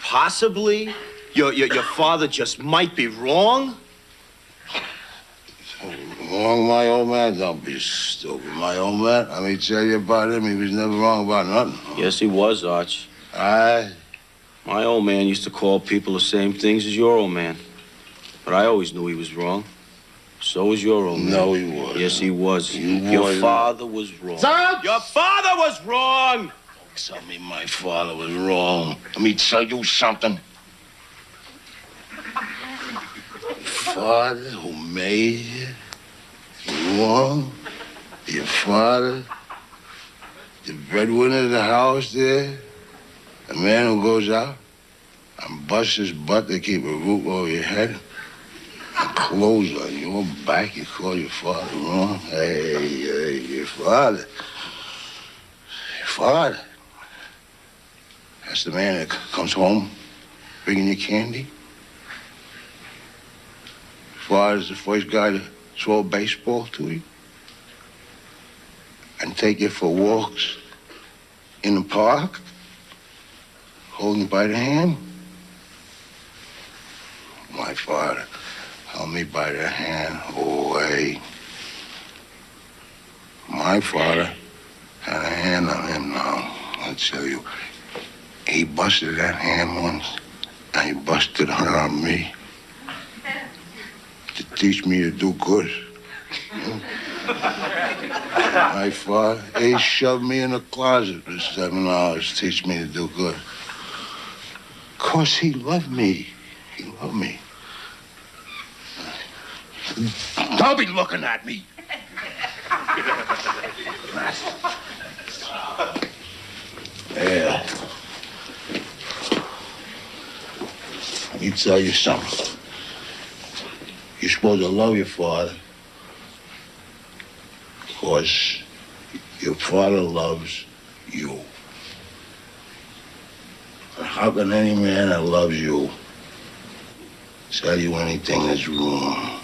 possibly your father just might be wrong? Wrong, my old man? Don't be stupid, my old man. I mean, tell you about him, he was never wrong about nothing. Yes, he was, Arch. Aye. My old man used to call people the same things as your old man. But I always knew he was wrong. So was your old man. No, he wasn't. Yes, he was. Your Your father was wrong. Son! Your father was wrong! Tell me my father was wrong. Let me tell you something. Father who made you wrong. Your father, the breadwinner of the house there, a man who goes out and busts his butt to keep a roof over your head and clothes on your back. You call your father wrong? Hey, your father. Your father. That's the man that comes home bringing you candy. Father's the first guy to throw a baseball to you and take you for walks in the park, holding you by the hand. My father held me by the hand away. My father had a hand on him now, I'll tell you. He busted that hand once, and he busted her on me to teach me to do good. My father, he shoved me in a closet for 7 hours to teach me to do good. 'Cause he loved me. He loved me. Don't be looking at me. Yeah. Let me tell you something. You're supposed to love your father because your father loves you. And how can any man that loves you tell you anything that's wrong?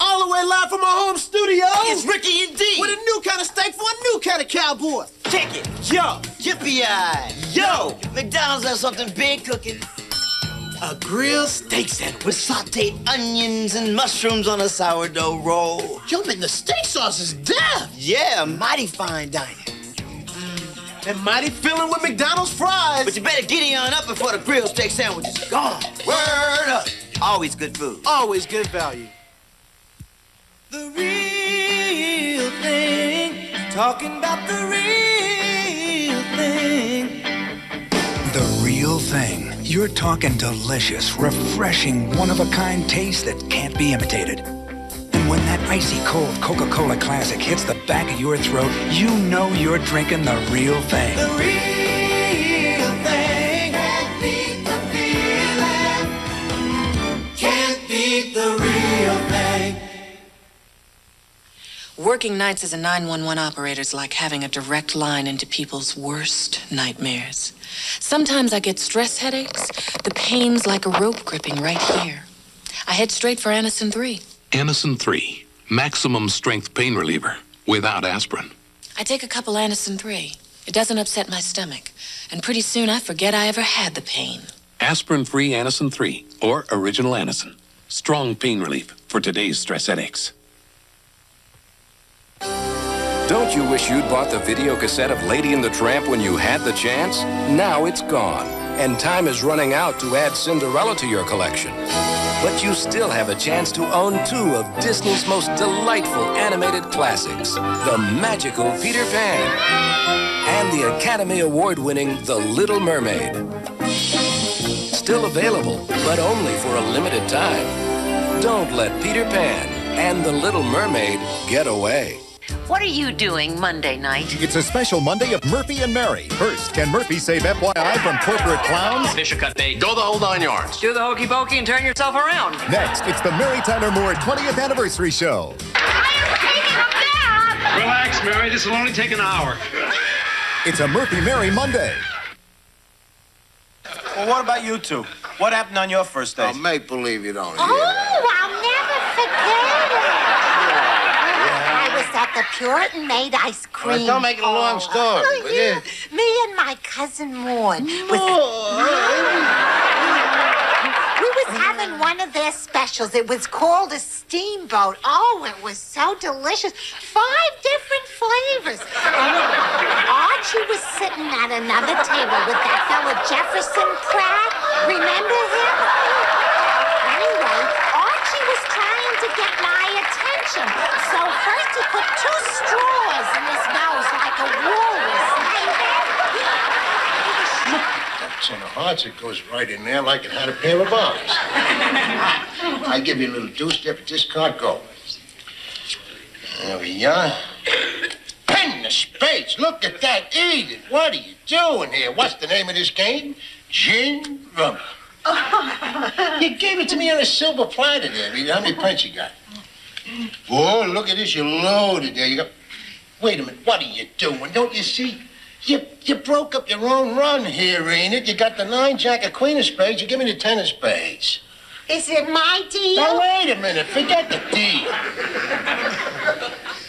All the way live from our home studio. It's Ricky and D. With a new kind of steak for a new kind of cowboy. Check it. Yo. Yippee-yi. Yo. McDonald's has something big cooking. A grilled steak sandwich with sauteed onions and mushrooms on a sourdough roll. Yo, man, the steak sauce is death. Yeah, mighty fine dining. And mighty filling with McDonald's fries. But you better giddy on up before the grilled steak sandwich is gone. Word up. Always good food. Always good value. The real thing. Talking about the real thing. The real thing. You're talking delicious, refreshing, one-of-a-kind taste that can't be imitated. And when that icy cold Coca-Cola Classic hits the back of your throat, you know you're drinking the real thing. The real thing. Can't beat the feeling. Can't beat the real thing. Working nights as a 911 operator is like having a direct line into people's worst nightmares. Sometimes I get stress headaches. The pain's like a rope gripping right here. I head straight for Anacin 3. Anacin 3, maximum strength pain reliever, without aspirin. I take a couple Anacin 3. It doesn't upset my stomach. And pretty soon I forget I ever had the pain. Aspirin-free Anacin 3, or original Anacin. Strong pain relief for today's stress headaches. Don't you wish you'd bought the video cassette of Lady and the Tramp when you had the chance? Now it's gone, and time is running out to add Cinderella to your collection. but you still have a chance to own 2 of Disney's most delightful animated classics, The Magical Peter Pan and the Academy Award-winning The Little Mermaid. Still available, but only for a limited time. Don't let Peter Pan and The Little Mermaid get away. What are you doing Monday night? It's a special Monday of Murphy and Mary. First, can Murphy save FYI from corporate clowns? Fish are cut bait. Go the whole 9 yards. Do the hokey pokey and turn yourself around. Next, it's the Mary Tyler Moore 20th Anniversary Show. Relax, Mary. This will only take an hour. It's a Murphy-Mary Monday. Well, what about you two? What happened on your first date? Oh, make believe you don't hear Oh, that. I'll never forget it. I was at the Puritan Made ice cream. Well, don't make it a long story. Oh, will yeah. you? Me and my cousin Maud we was having one of their specials. It was called a steamboat. Oh, it was so delicious. 5 different flavors. And Archie was sitting at another table with that fella Jefferson Pratt. Remember him? Anyway, Archie was trying to get my attention. So first he put 2 straws in his nose like a walrus. That's in the hearts. It goes right in there like it had a pair of eyes. I give you a little 2-step. It just can't go. There we are. Pen the spades. Look at that, Edith. What are you doing here? What's the name of this game? Gin rum. You gave it to me on a silver platter there, Edith. How many pence you got? Oh, look at this. You're loaded there. You got... Wait a minute. What are you doing? Don't you see? You broke up your own run here, Enid. You got the 9 jack of queen of spades. You give me the 10 of spades. Is it my deal? Now, wait a minute. Forget the deal.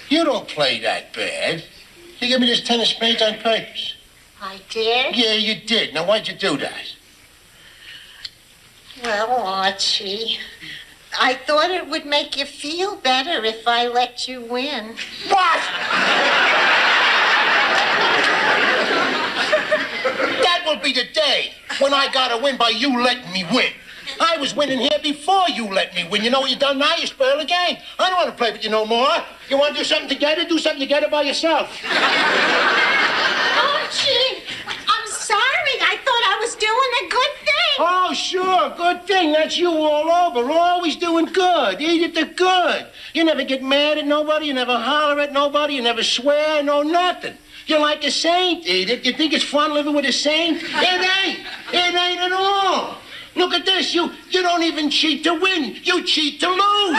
You don't play that bad. You give me this 10 of spades on purpose. I did? Yeah, you did. Now, why'd you do that? Well, Archie, I thought it would make you feel better if I let you win. What? That will be the day when I gotta win by you letting me win. I was winning here before you let me win. You know what you done now? You spoil the game. I don't want to play with you no more. You want to do something together? Do something together by yourself. Archie, I'm sorry. I thought I was doing a good thing. Oh, sure. Good thing. That's you all over. Always doing good. Edith, the good. You never get mad at nobody. You never holler at nobody. You never swear. No, nothing. You're like a saint, Edith. You think it's fun living with a saint? It ain't. It ain't at all. Look at this. You don't even cheat to win. You cheat to lose.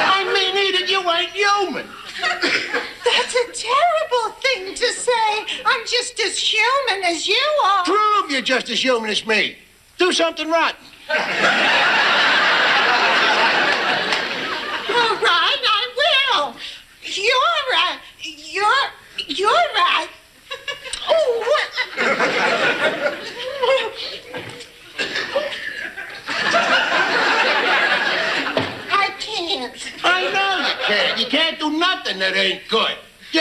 I mean, Edith, you ain't human. That's a terrible thing to say. I'm just as human as you are. Prove you're just as human as me. Do something rotten. All right, I will. You're right. Oh, what? I can't. I know you can't. You can't do nothing that ain't good. You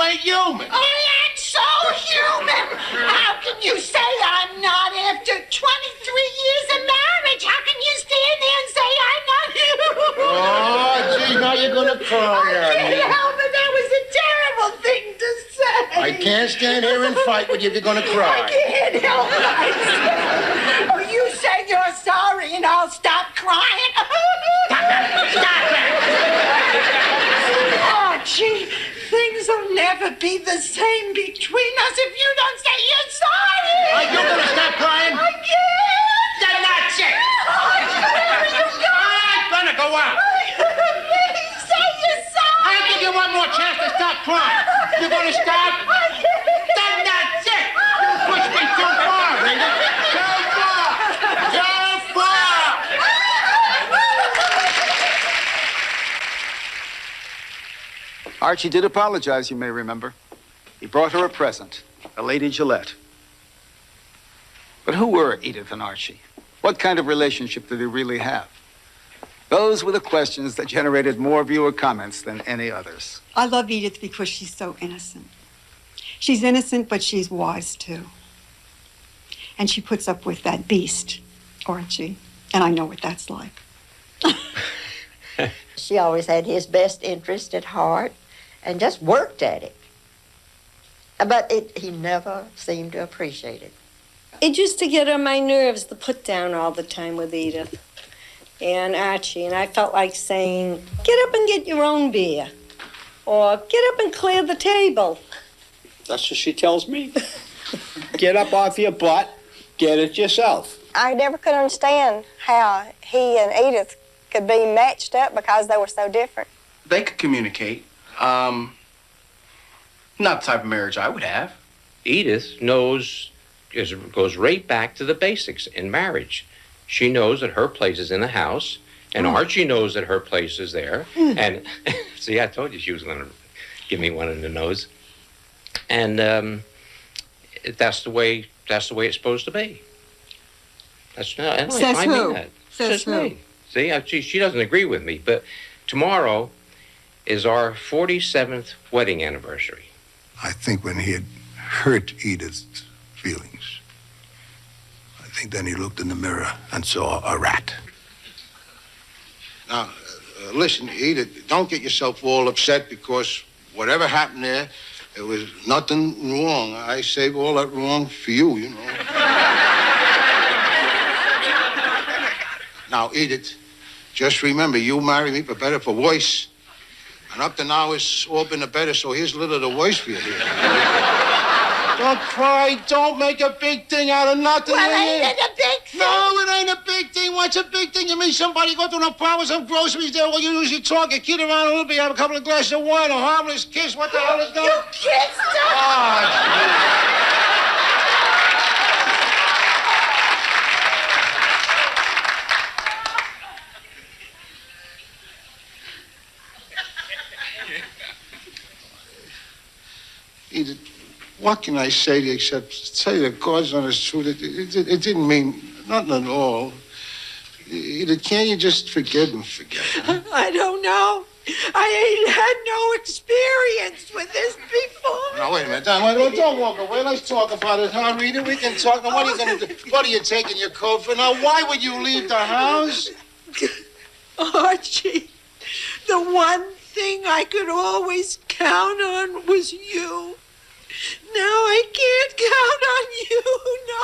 ain't human. I ain't so human. How can you say I'm not after 23 years of marriage? How can you stand there and say I'm not human? Oh, gee, now you're gonna cry. I can't help it. That was a terrible thing to say. I can't stand here and fight with you if you're gonna cry. I can't help myself. Oh, you say you're sorry and I'll stop crying. Stop that! Archie, things will never be the same between us if you don't say you're sorry. Are you gonna stop crying? I can't. Then that's it. Archie, where are you going? I'm gonna go out. Please say you're sorry. I'll give you one more chance to stop crying. You're gonna stop? I can't. Then that's it. You pushed me too far, Edith. Too far. Too far. Archie did apologize, you may remember. He brought her a present, a Lady Gillette. But who were Edith and Archie? What kind of relationship did they really have? Those were the questions that generated more viewer comments than any others. I love Edith because she's so innocent. She's innocent, but she's wise too. And she puts up with that beast, Archie, and I know what that's like. She always had his best interest at heart and just worked at it. But he never seemed to appreciate it. It used to get on my nerves, the put down all the time with Edith and Archie, and I felt like saying, get up and get your own beer, or get up and clear the table. That's what she tells me. Get up off your butt, get it yourself. I never could understand how he and Edith could be matched up because they were so different. They could communicate. Not the type of marriage I would have. Edith goes right back to the basics in marriage. She knows that her place is in the house, and Archie knows that her place is there. And see, I told you she was going to give me one in the nose. And that's the way it's supposed to be. That's not. Says I who? mean that. Says who? Me. See, she doesn't agree with me, but tomorrow is our 47th wedding anniversary. I think when he had hurt Edith's feelings, I think then he looked in the mirror and saw a rat. Now, listen, Edith, don't get yourself all upset because whatever happened there, it was nothing wrong. I saved all that wrong for you, you know. Now, Edith, just remember, you married me for better, for worse. And up to now, it's all been the better, so here's a little of the worse for you here. Don't cry. Don't make a big thing out of nothing. Well, ain't it a big thing? No, it ain't a big thing. What's a big thing? You mean somebody go through a problem with some groceries there? Well, you usually talk, you kid around a little bit, have a couple of glasses of wine, a harmless kiss. What the hell is that? You kissed her? Edith, what can I say to you except tell you the God's honest truth? It didn't mean nothing at all. Edith, can't you just forgive and forget? Huh? I don't know. I ain't had no experience with this before. Now, wait a minute. Don't walk away. Let's talk about it, huh, Rita? We can talk. Now, what are you going to do? What are you taking your coat for? Now, why would you leave the house? Archie, the one thing I could always count on was you. Now I can't count on you no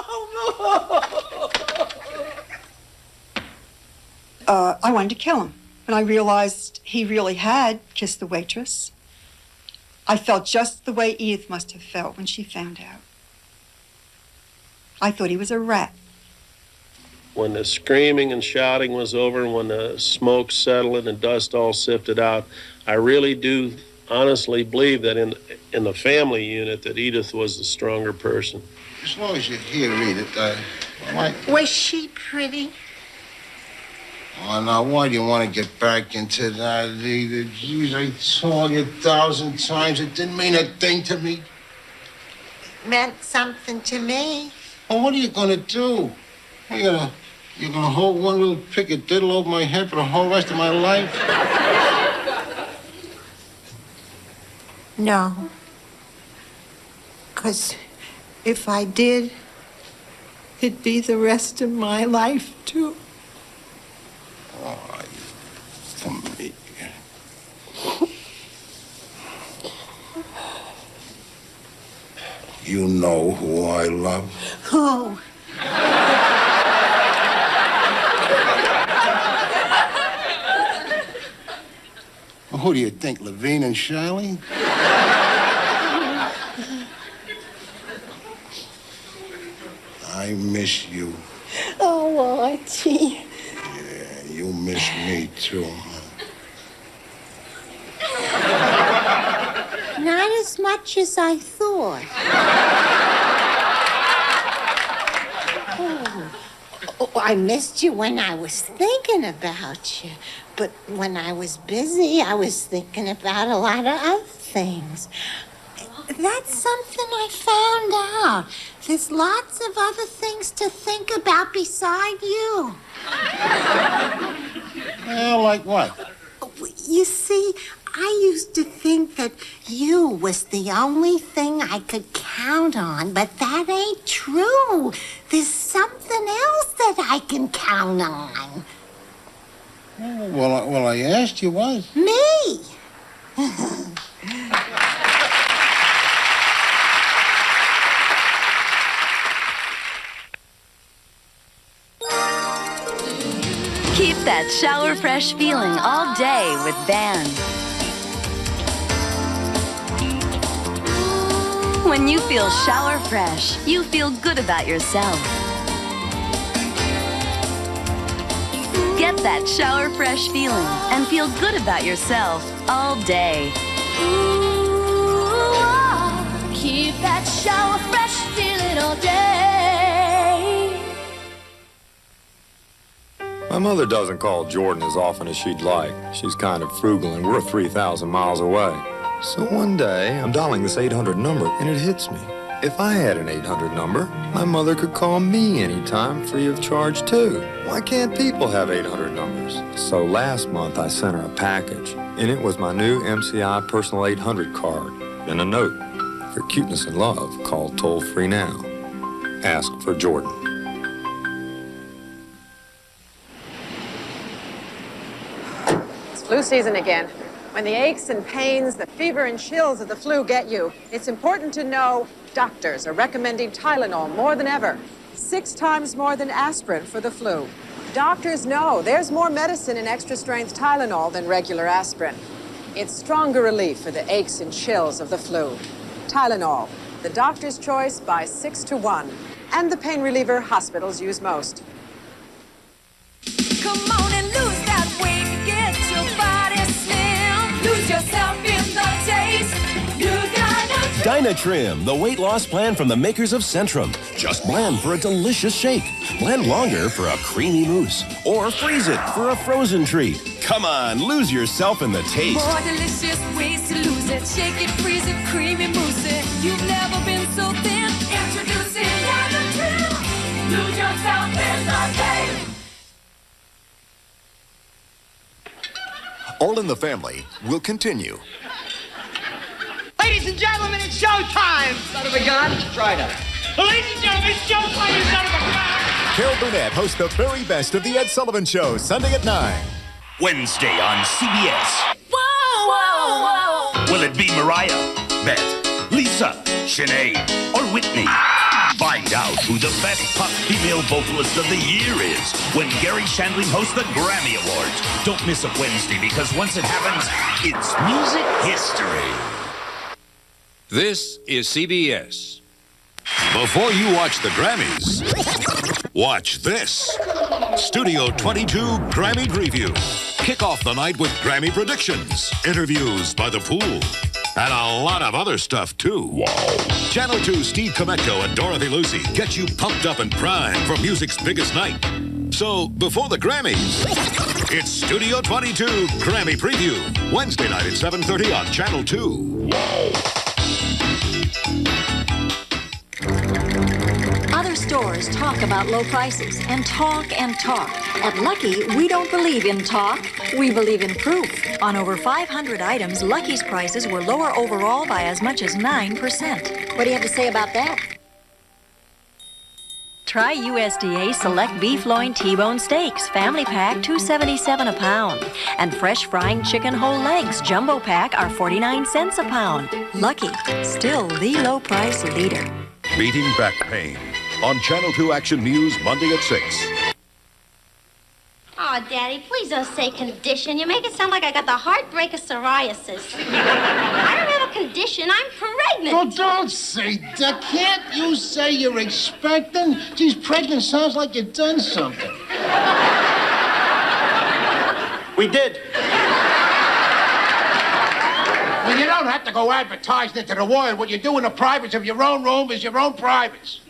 more. I wanted to kill him. When I realized he really had kissed the waitress, I felt just the way Edith must have felt when she found out. I thought he was a rat. When the screaming and shouting was over and when the smoke settled and the dust all sifted out, I really do honestly believe that in the family unit that Edith was the stronger person. As long as you're here, Edith, why... Was she pretty? Oh, now, why do you want to get back into that, Edith? Jeez, I told you 1,000 times it didn't mean a thing to me. Meant something to me. Well, what are you going to do? You're gonna hold one little picadillo over my head for the whole rest of my life? No. 'Cause if I did, It'd be the rest of my life, too. Oh, come here. You know who I love. Who? Well, who do you think, Levine and Shirley? I miss you. Oh, Archie. Yeah, you miss me, too, Not as much as I thought. Oh, I missed you when I was thinking about you. But when I was busy, I was thinking about a lot of other things. That's something I found out. There's lots of other things to think about beside you. Well, like what? You see, I used to think that you was the only thing I could count on, but that ain't true. There's something else that I can count on. Well, I asked you what. Me. Keep that shower fresh feeling all day with Van. When you feel shower fresh, you feel good about yourself. Get that shower fresh feeling and feel good about yourself all day. Keep that shower fresh feeling all day. My mother doesn't call Jordan as often as she'd like. She's kind of frugal and we're 3,000 miles away. So one day, I'm dialing this 800 number and it hits me. If I had an 800 number, my mother could call me anytime free of charge too. Why can't people have 800 numbers? So last month I sent her a package and it was my new MCI Personal 800 card and a note. For cuteness and love, call toll free now. Ask for Jordan. It's flu season again. When the aches and pains, the fever and chills of the flu get you, it's important to know doctors are recommending Tylenol more than ever. 6 times more than aspirin for the flu. Doctors know there's more medicine in extra-strength Tylenol than regular aspirin. It's stronger relief for the aches and chills of the flu. Tylenol, the doctor's choice by 6 to 1, and the pain reliever hospitals use most. Come on and lose that weight, get your body slim. Lose yourself in the taste. New Dynatrim. Dynatrim, the weight loss plan from the makers of Centrum. Just blend for a delicious shake. Blend longer for a creamy mousse. Or freeze it for a frozen treat. Come on, lose yourself in the taste. More delicious ways to lose it. Shake it, freeze it, creamy mousse it. You've never been so thin. Introducing Dynatrim. Lose yourself in the taste. All in the Family will continue. Ladies and gentlemen, it's showtime! Son of a gun, try that. Ladies and gentlemen, it's showtime, you son of a gun! Carol Burnett hosts the very best of The Ed Sullivan Show, Sunday at 9. Wednesday on CBS. Whoa, whoa, whoa! Will it be Mariah, Beth, Lisa, Sinead, or Whitney? Find out who the best pop female vocalist of the year is when Gary Shandling hosts the Grammy Awards. Don't miss a Wednesday because once it happens, it's music history. This is CBS. Before you watch the Grammys, watch this. Studio 22 Grammy Preview. Kick off the night with Grammy predictions, interviews by the pool, and a lot of other stuff, too. Wow. Channel 2 Steve Kometko and Dorothy Lucy get you pumped up and primed for music's biggest night. So, before the Grammys, it's Studio 22 Grammy Preview. Wednesday night at 7:30 on Channel 2. Wow. Other stores talk about low prices and talk and talk. At Lucky, we don't believe in talk. We believe in proof. On over 500 items, Lucky's prices were lower overall by as much as 9%. What do you have to say about that? Try USDA Select Beef Loin T-Bone Steaks, Family Pack, $2.77 a pound. And Fresh Frying Chicken Whole Legs, Jumbo Pack, are 49 cents a pound. Lucky, still the low price leader. Beating Back Pain on Channel 2 Action News, Monday at 6. Oh, Daddy, please don't say condition. You make it sound like I got the heartbreak of psoriasis. I don't have a condition. I'm pregnant. Oh, don't say that. Can't you say you're expecting? Geez, pregnant sounds like you've done something. We did. Well, you don't have to go advertising it to the world. What you do in the privates of your own room is your own privates.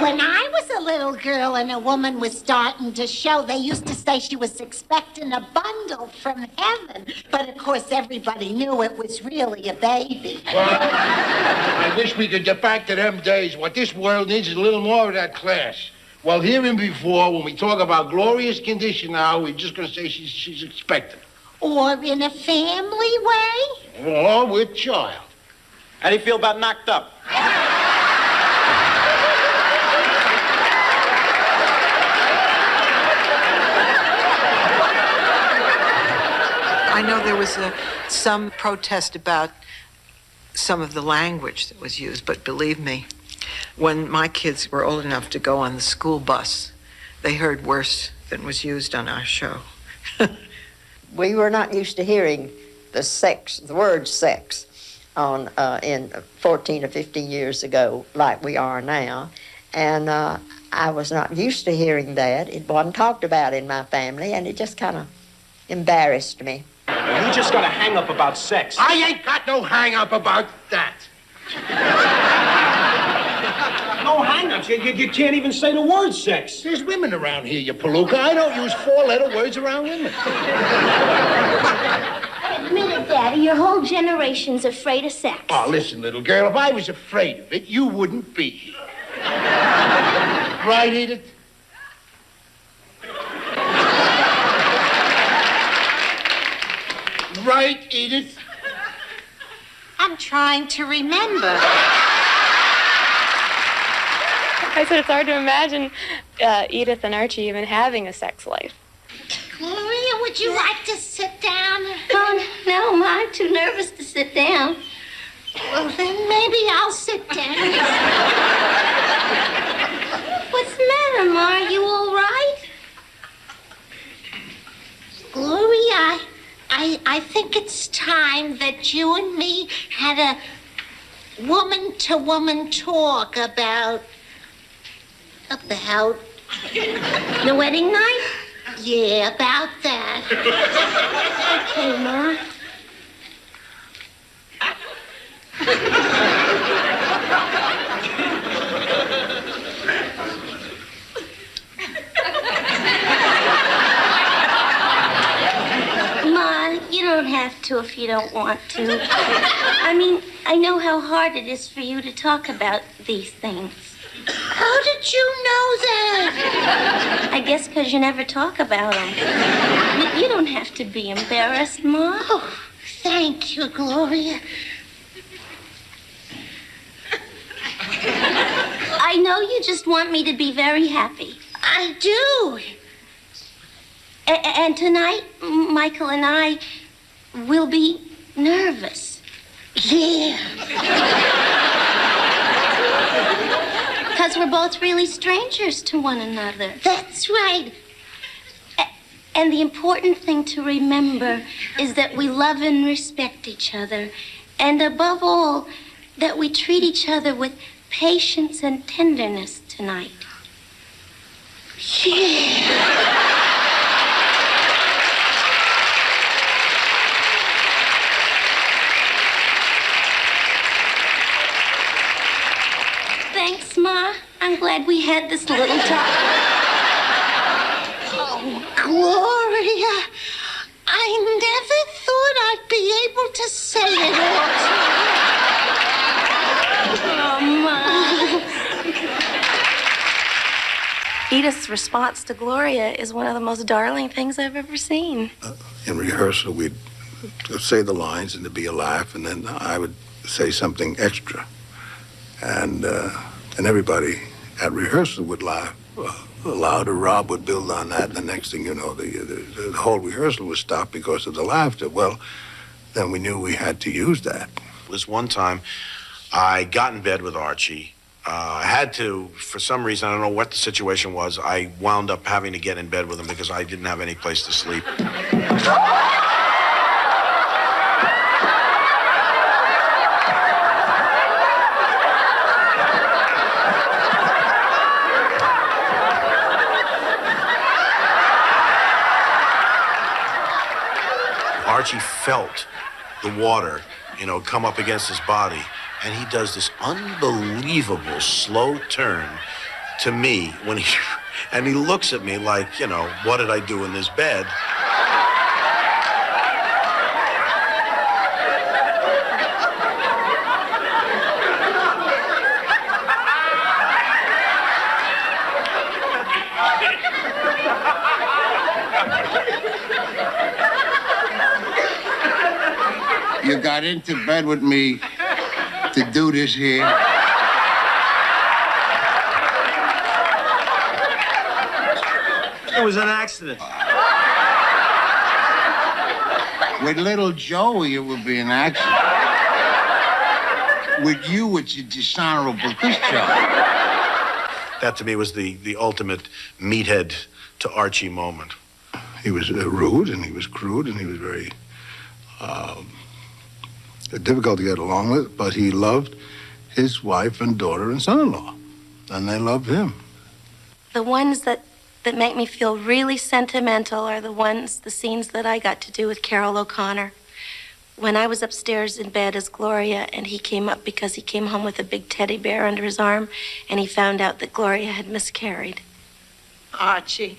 When I was a little girl and a woman was starting to show, they used to say she was expecting a bundle from heaven. But, of course, everybody knew it was really a baby. Well, I wish we could get back to them days. What this world needs is a little more of that class. Well, herein before, when we talk about Gloria's condition now, we're just going to say she's expectant. Or in a family way? Or with child. How do you feel about knocked up? I know there was some protest about some of the language that was used, but believe me, when my kids were old enough to go on the school bus, they heard worse than was used on our show. We were not used to hearing the word sex in 14 or 15 years ago like we are now. And I was not used to hearing that. It wasn't talked about in my family, and it just kind of embarrassed me. You just got a hang-up about sex. I ain't got no hang-up about that. No hang-ups. You can't even say the word sex. There's women around here, you palooka. I don't use four-letter words around women. Admit it, Daddy, your whole generation's afraid of sex. Oh, listen, little girl, if I was afraid of it, you wouldn't be here. Right, Edith? Right, Edith? I'm trying to remember. I said it's hard to imagine Edith and Archie even having a sex life. Gloria, would you like to sit down? Oh, no, Ma, I'm too nervous to sit down. Well, then maybe I'll sit down. What's the matter, Ma? Are you all right? Gloria, I think it's time that you and me had a woman-to-woman talk about the wedding night? Yeah, about that. Okay, Ma. Ma, you don't have to if you don't want to. I mean, I know how hard it is for you to talk about these things. How did you know that? I guess because you never talk about them. You don't have to be embarrassed, Ma. Oh, thank you, Gloria. I know you just want me to be very happy. I do. And tonight, Michael and I will be nervous. Yeah. Because we're both really strangers to one another. That's right. And the important thing to remember is that we love and respect each other. And above all, that we treat each other with patience and tenderness tonight. Yeah. Thanks, Ma. I'm glad we had this little talk. Oh, Gloria. I never thought I'd be able to say it all to you. Oh, Ma. Edith's response to Gloria is one of the most darling things I've ever seen. In rehearsal, we'd say the lines and there'd be a laugh, and then I would say something extra. And everybody at rehearsal would laugh louder. Rob would build on that, and the next thing you know, the whole rehearsal would stop because of the laughter. Well, then we knew we had to use that. This one time, I got in bed with Archie. I had to, for some reason, I don't know what the situation was, I wound up having to get in bed with him because I didn't have any place to sleep. Archie felt the water, come up against his body, and he does this unbelievable slow turn to me and he looks at me like, what did I do in this bed? got into bed with me to do this here? It was an accident. With little Joey, it would be an accident. With you, it's a dishonorable discharge. That to me was the ultimate meathead to Archie moment. He was rude and he was crude and he was very difficult to get along with, but he loved his wife and daughter and son-in-law, and they loved him. The ones that make me feel really sentimental are the scenes that I got to do with Carol O'Connor. When I was upstairs in bed as Gloria, and he came up because he came home with a big teddy bear under his arm, and he found out that Gloria had miscarried. Archie,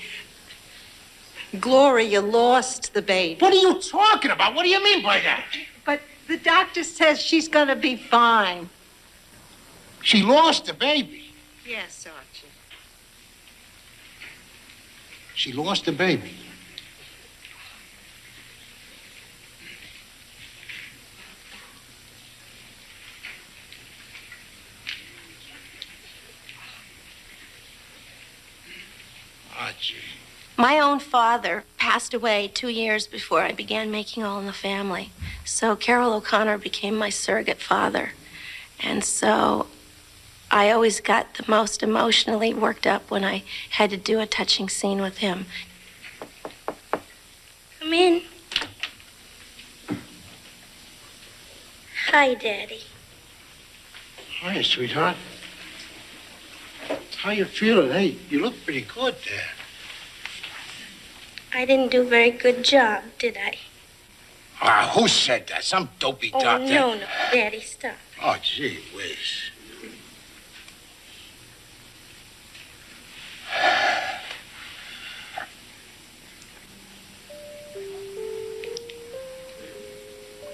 Gloria lost the baby. What are you talking about? What do you mean by that? But the doctor says she's gonna be fine. She lost the baby. Yes, Archie. She lost the baby. Archie. My own father passed away 2 years before I began making All in the Family. So Carol O'Connor became my surrogate father. And so I always got the most emotionally worked up when I had to do a touching scene with him. Come in. Hi, Daddy. Hi, sweetheart. How you feeling? Hey, you look pretty good there. I didn't do a very good job, did I? Who said that? Some dopey Oh, doctor. no, Daddy, stop. Oh, gee whiz.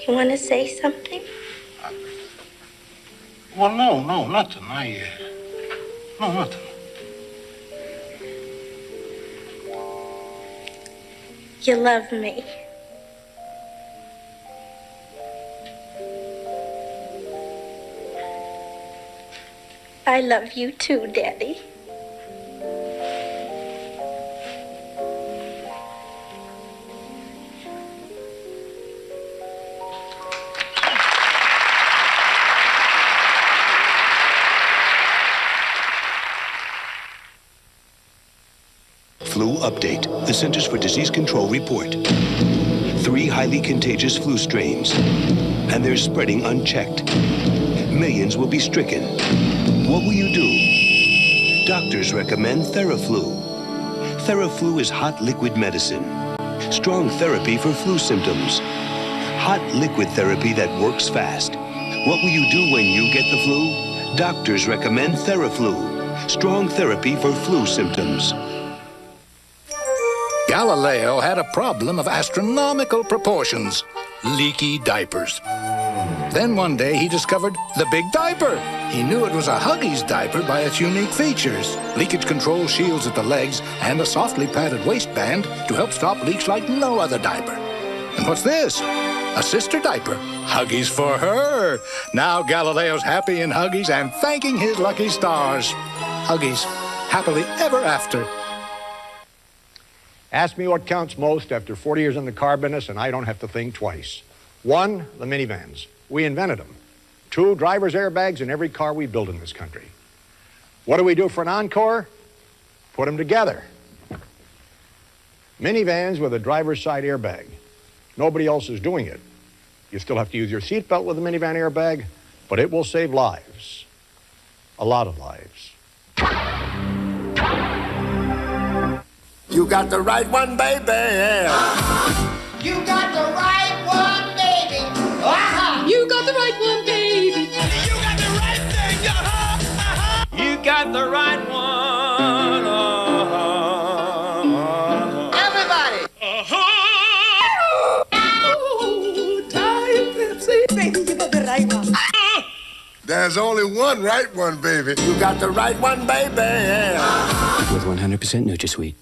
You want to say something? Well, no, nothing. No, nothing. You love me. I love you too, Daddy. Flu update. The Centers for Disease Control report. 3 highly contagious flu strains, and they're spreading unchecked. Millions will be stricken. What will you do? Doctors recommend Theraflu. Theraflu is hot liquid medicine. Strong therapy for flu symptoms. Hot liquid therapy that works fast. What will you do when you get the flu? Doctors recommend Theraflu. Strong therapy for flu symptoms. Galileo had a problem of astronomical proportions, leaky diapers. Then one day he discovered the Big Diaper. He knew it was a Huggies diaper by its unique features, leakage control shields at the legs and a softly padded waistband to help stop leaks like no other diaper. And what's this? A sister diaper, Huggies for her. Now Galileo's happy in Huggies and thanking his lucky stars. Huggies, happily ever after. Ask me what counts most after 40 years in the car business, and I don't have to think twice. 1, the minivans. We invented them. 2, driver's airbags in every car we build in this country. What do we do for an encore? Put them together. Minivans with a driver's side airbag. Nobody else is doing it. You still have to use your seatbelt with a minivan airbag, but it will save lives. A lot of lives. You got the right one, baby. You got the right one, baby. You got the right one, baby. You got the right thing. You got the right one. Everybody. Oh, Diet Pepsi. Baby, you got the right one. There's only one right one, baby. You got the right one, baby. With 100% NutraSweet.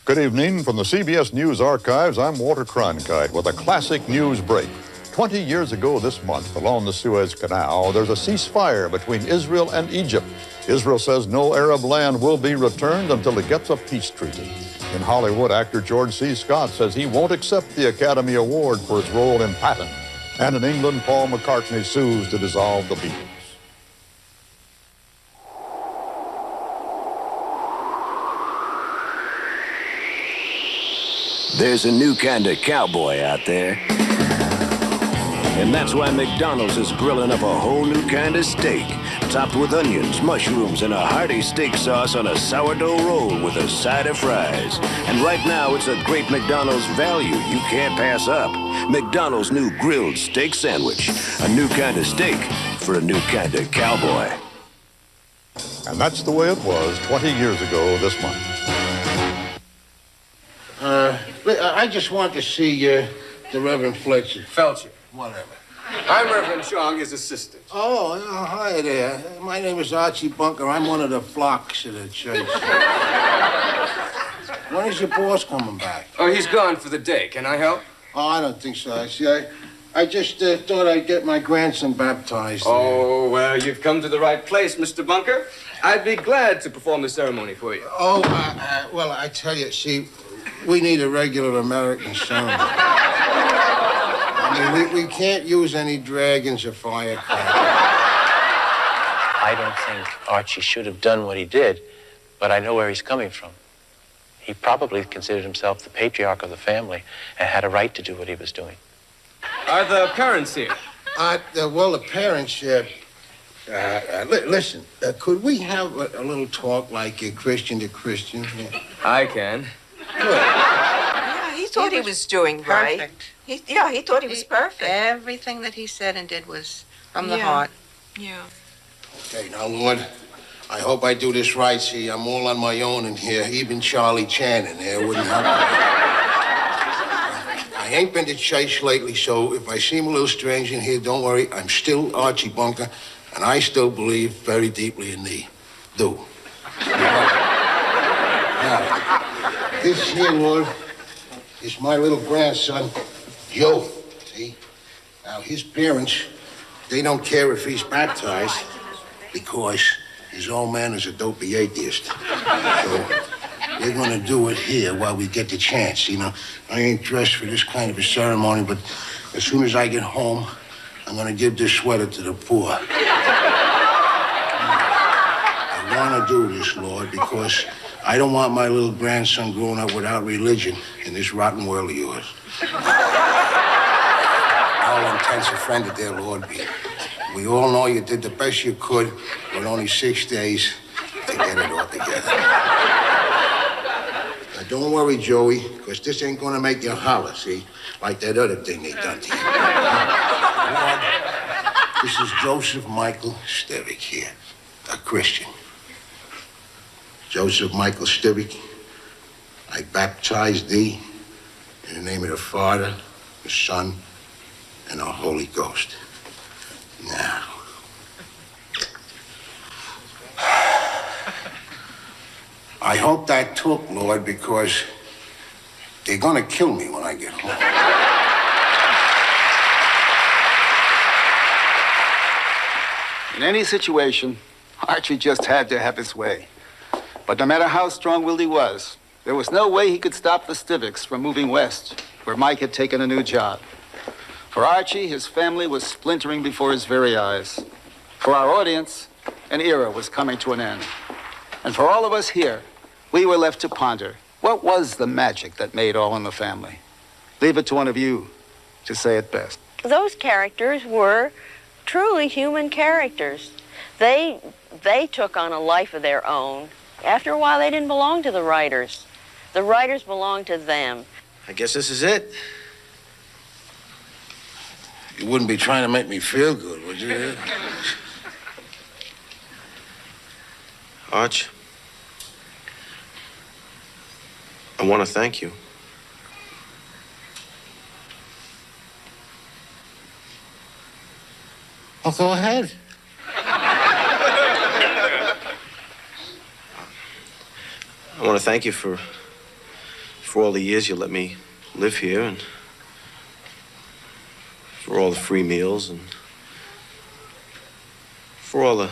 Good evening from the CBS News Archives. I'm Walter Cronkite with a classic news break. 20 years ago this month, along the Suez Canal, there's a ceasefire between Israel and Egypt. Israel says no Arab land will be returned until it gets a peace treaty. In Hollywood, actor George C. Scott says he won't accept the Academy Award for his role in Patton. And in England, Paul McCartney sues to dissolve the Beatles. There's a new kind of cowboy out there. And that's why McDonald's is grilling up a whole new kind of steak, topped with onions, mushrooms, and a hearty steak sauce on a sourdough roll with a side of fries. And right now, it's a great McDonald's value you can't pass up. McDonald's new grilled steak sandwich. A new kind of steak for a new kind of cowboy. And that's the way it was 20 years ago this month. I just want to see the Reverend Fletcher. Felcher. Whatever. I'm Reverend Chong, his assistant. Oh, hi there. My name is Archie Bunker. I'm one of the flocks of the church. When is your boss coming back? Oh, he's gone for the day. Can I help? Oh, I don't think so. I just thought I'd get my grandson baptized. Oh, well, you've come to the right place, Mr. Bunker. I'd be glad to perform the ceremony for you. Oh, well, I tell you, see, we need a regular American ceremony. I mean, we can't use any dragons or firecrackers. I don't think Archie should have done what he did, but I know where he's coming from. He probably considered himself the patriarch of the family and had a right to do what he was doing. Are the parents here? Well, the parents, listen, could we have a little talk like Christian to Christian? Yeah. I can. Yeah, he thought he was doing right. Perfect. He thought he was perfect. Everything that he said and did was from the heart. Yeah. Okay, now, Lord, I hope I do this right. See, I'm all on my own in here. Even Charlie Chan in there wouldn't help me. I ain't been to church lately, so if I seem a little strange in here, don't worry. I'm still Archie Bunker, and I still believe very deeply in thee. Do. Now, this here, Lord, is my little grandson, Joe. See? Now, his parents, they don't care if he's baptized because his old man is a dopey atheist. So they're gonna do it here while we get the chance, you know. I ain't dressed for this kind of a ceremony, but as soon as I get home, I'm gonna give this sweater to the poor. I wanna do this, Lord, because I don't want my little grandson growing up without religion in this rotten world of yours. All intents offended there, Lord. We all know you did the best you could with only 6 days to get it all together. Now, don't worry, Joey, because this ain't gonna make you holler, see? Like that other thing they done to you. Lord, this is Joseph Michael Stivic here, a Christian. Joseph Michael Stivic, I baptize thee in the name of the Father, the Son, and the Holy Ghost. Now, I hope that took, Lord, because they're gonna kill me when I get home. In any situation, Archie just had to have his way. But no matter how strong-willed he was, there was no way he could stop the Stivics from moving west, where Mike had taken a new job. For Archie, his family was splintering before his very eyes. For our audience, an era was coming to an end. And for all of us here, we were left to ponder, what was the magic that made All in the Family? Leave it to one of you to say it best. Those characters were truly human characters. They took on a life of their own. After a while, they didn't belong to the writers. The writers belonged to them. I guess this is it. You wouldn't be trying to make me feel good, would you? Arch, I want to thank you. Oh, go ahead. I want to thank you for for all the years you let me live here and for all the free meals and for all the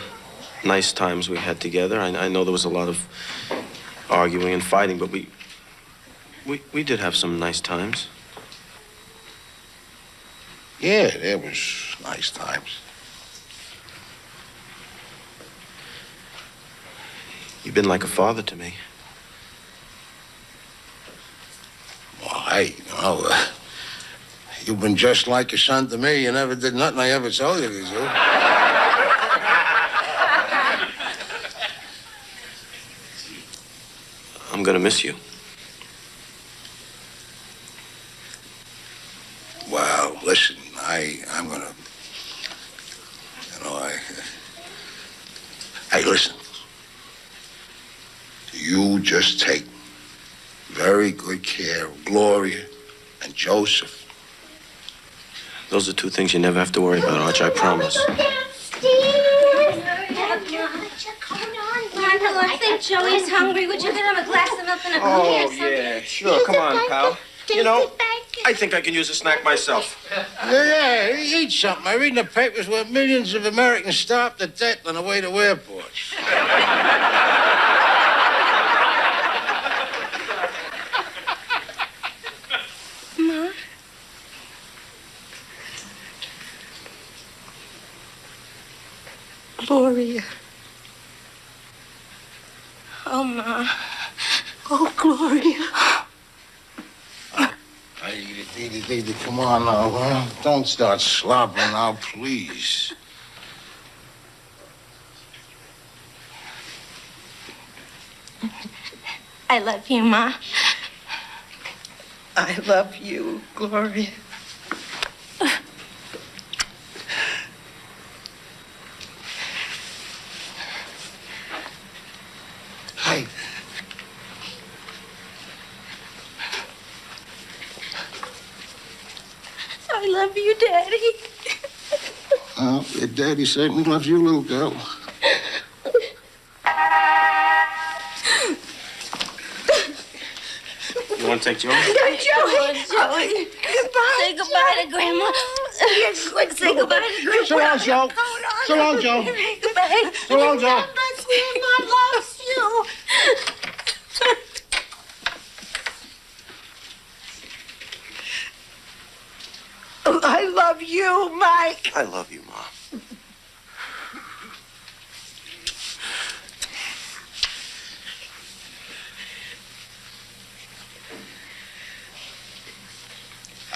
nice times we had together. I know there was a lot of arguing and fighting, but we did have some nice times. Yeah, there was nice times. You've been like a father to me. Well, hey, you know, you've been just like a son to me. You never did nothing I ever told you to do. I'm gonna miss you. Well, listen, I'm gonna, you know, hey, listen. You just take very good care of Gloria and Joseph. Those are two things you never have to worry about, Arch, I promise. Uncle, I think Joey's hungry. Would you get him a glass of milk and a cookie or something? yeah, sure. Come on, pal. You know, I think I can use a snack myself. Yeah, eat something. I read in the papers where millions of Americans stopped at death on the way to airports. Ma? Gloria. Oh, Ma. Oh, Gloria. Hey, come on now, huh? Don't start slobbering now, please. I love you, Ma. I love you, Gloria. Hey. I love you, Daddy. Well, your daddy certainly loves you, little girl. You want to take Joey? Joey. Goodbye. Say goodbye to Grandma. Yes, quick, say goodbye to Grandma. So long, Joe. So long, Joe. Goodbye. So long, Joe. Grandma loves you. I love you, Mike. I love you, Ma.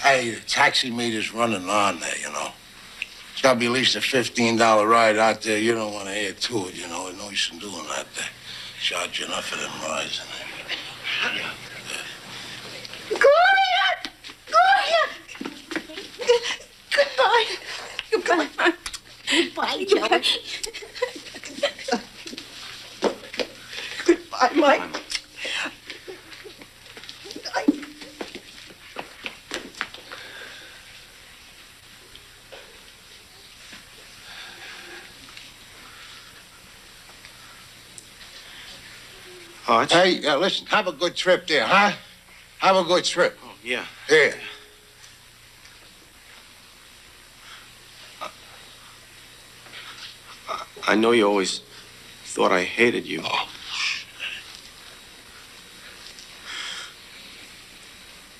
Hey, the taxi meter's running on there, you know. It's got to be at least a $15 ride out there. You don't want to add to it, you know. No use in doing that. They charge you enough for them rides. Gloria! Gloria! Goodbye. Goodbye. Goodbye, Joey. Goodbye, Mike. Arch? Hey, listen, have a good trip there, huh? Have a good trip. Oh, yeah. Here. I know you always thought I hated you. Oh.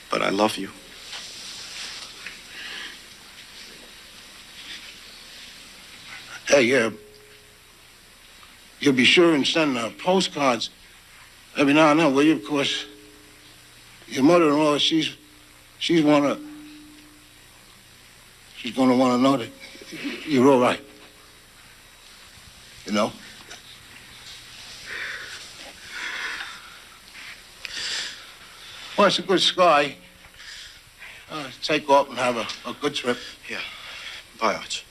But I love you. Hey, you'll be sure and send postcards every now and then, will you? Of course, your mother-in-law, she's gonna want to know that you're all right. You know? Well, it's a good sky. Take off and have a good trip. Yeah. Bye, Arch.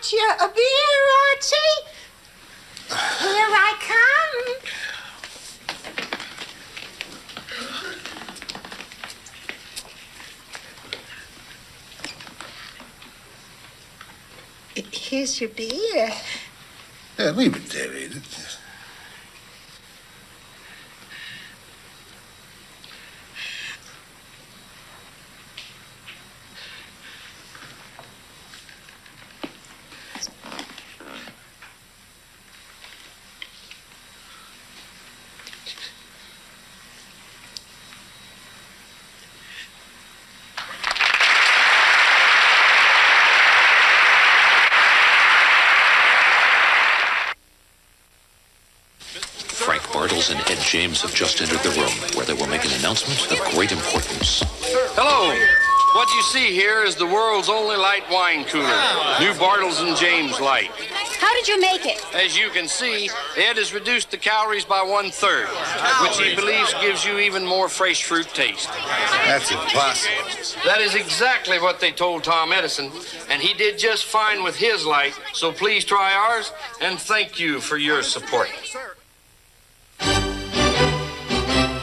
got you a beer, Archie. Here I come. Here's your beer. Yeah, leave it there, Edith. Frank Bartles and Ed James have just entered the room where they will make an announcement of great importance. Hello. What you see here is the world's only light wine cooler. New Bartles and James Light. How did you make it? As you can see, Ed has reduced the calories by 1/3, which he believes gives you even more fresh fruit taste. That's impossible. That is exactly what they told Tom Edison, and he did just fine with his light. So please try ours, and thank you for your support.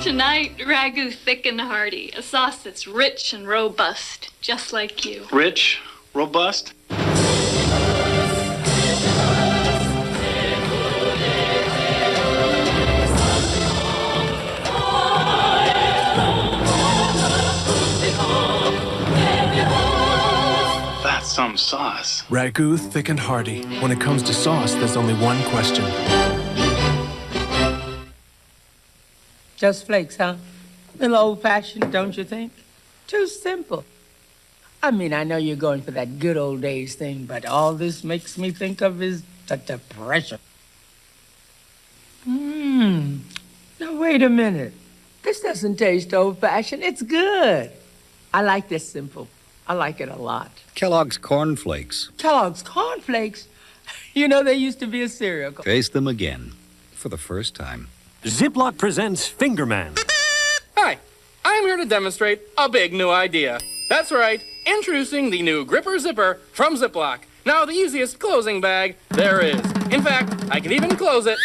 Tonight, ragu thick and hearty, a sauce that's rich and robust, just like you. Rich, robust. That's some sauce. Ragu thick and hearty. When it comes to sauce, there's only one question. Just flakes, huh? Little old-fashioned, don't you think? Too simple. I mean, I know you're going for that good old days thing, but all this makes me think of is the Depression. Now, wait a minute. This doesn't taste old-fashioned. It's good. I like this simple. I like it a lot. Kellogg's Corn Flakes. Kellogg's Corn Flakes? You know, they used to be a cereal. Taste them again. For the first time. Ziploc presents Fingerman. Hi, I'm here to demonstrate a big new idea. That's right, introducing the new Gripper Zipper from Ziploc. Now the easiest closing bag there is. In fact, I can even close it,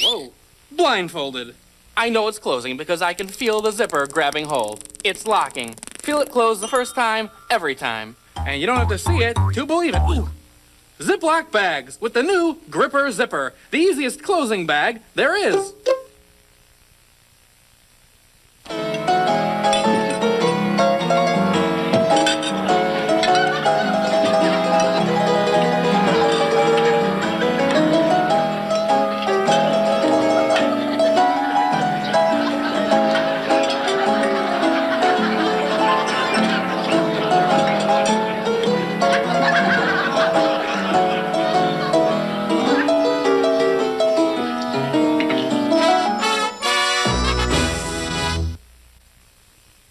whoa, blindfolded. I know it's closing because I can feel the zipper grabbing hold. It's locking. Feel it close the first time, every time. And you don't have to see it to believe it. Ooh. Ziploc bags with the new Gripper Zipper. The easiest closing bag there is.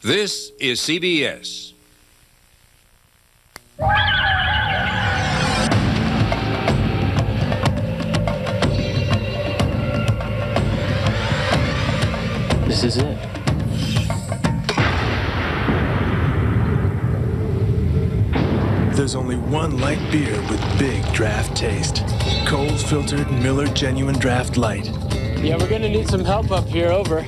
This is CBS. This is it. There's only one light beer with big draft taste. Coles Filtered Miller Genuine Draft Light. Yeah, we're gonna need some help up here, over.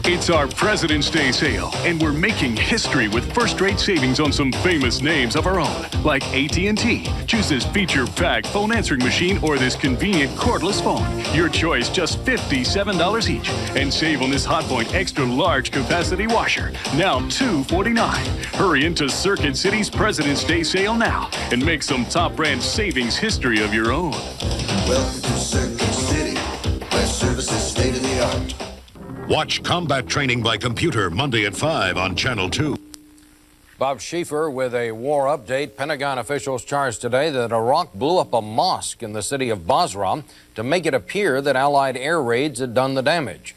It's our President's Day sale, and we're making history with first-rate savings on some famous names of our own, like AT&T. Choose this feature-packed phone answering machine or this convenient cordless phone. Your choice, just $57 each. And save on this Hotpoint extra large capacity washer, now $249. Hurry into Circuit City's President's Day sale now and make some top brand savings history of your own. Welcome to Circuit City, where service is state-of-the-art. Watch Combat Training by Computer Monday at 5 on Channel 2. Bob Schieffer with a war update. Pentagon officials charged today that Iraq blew up a mosque in the city of Basra to make it appear that Allied air raids had done the damage.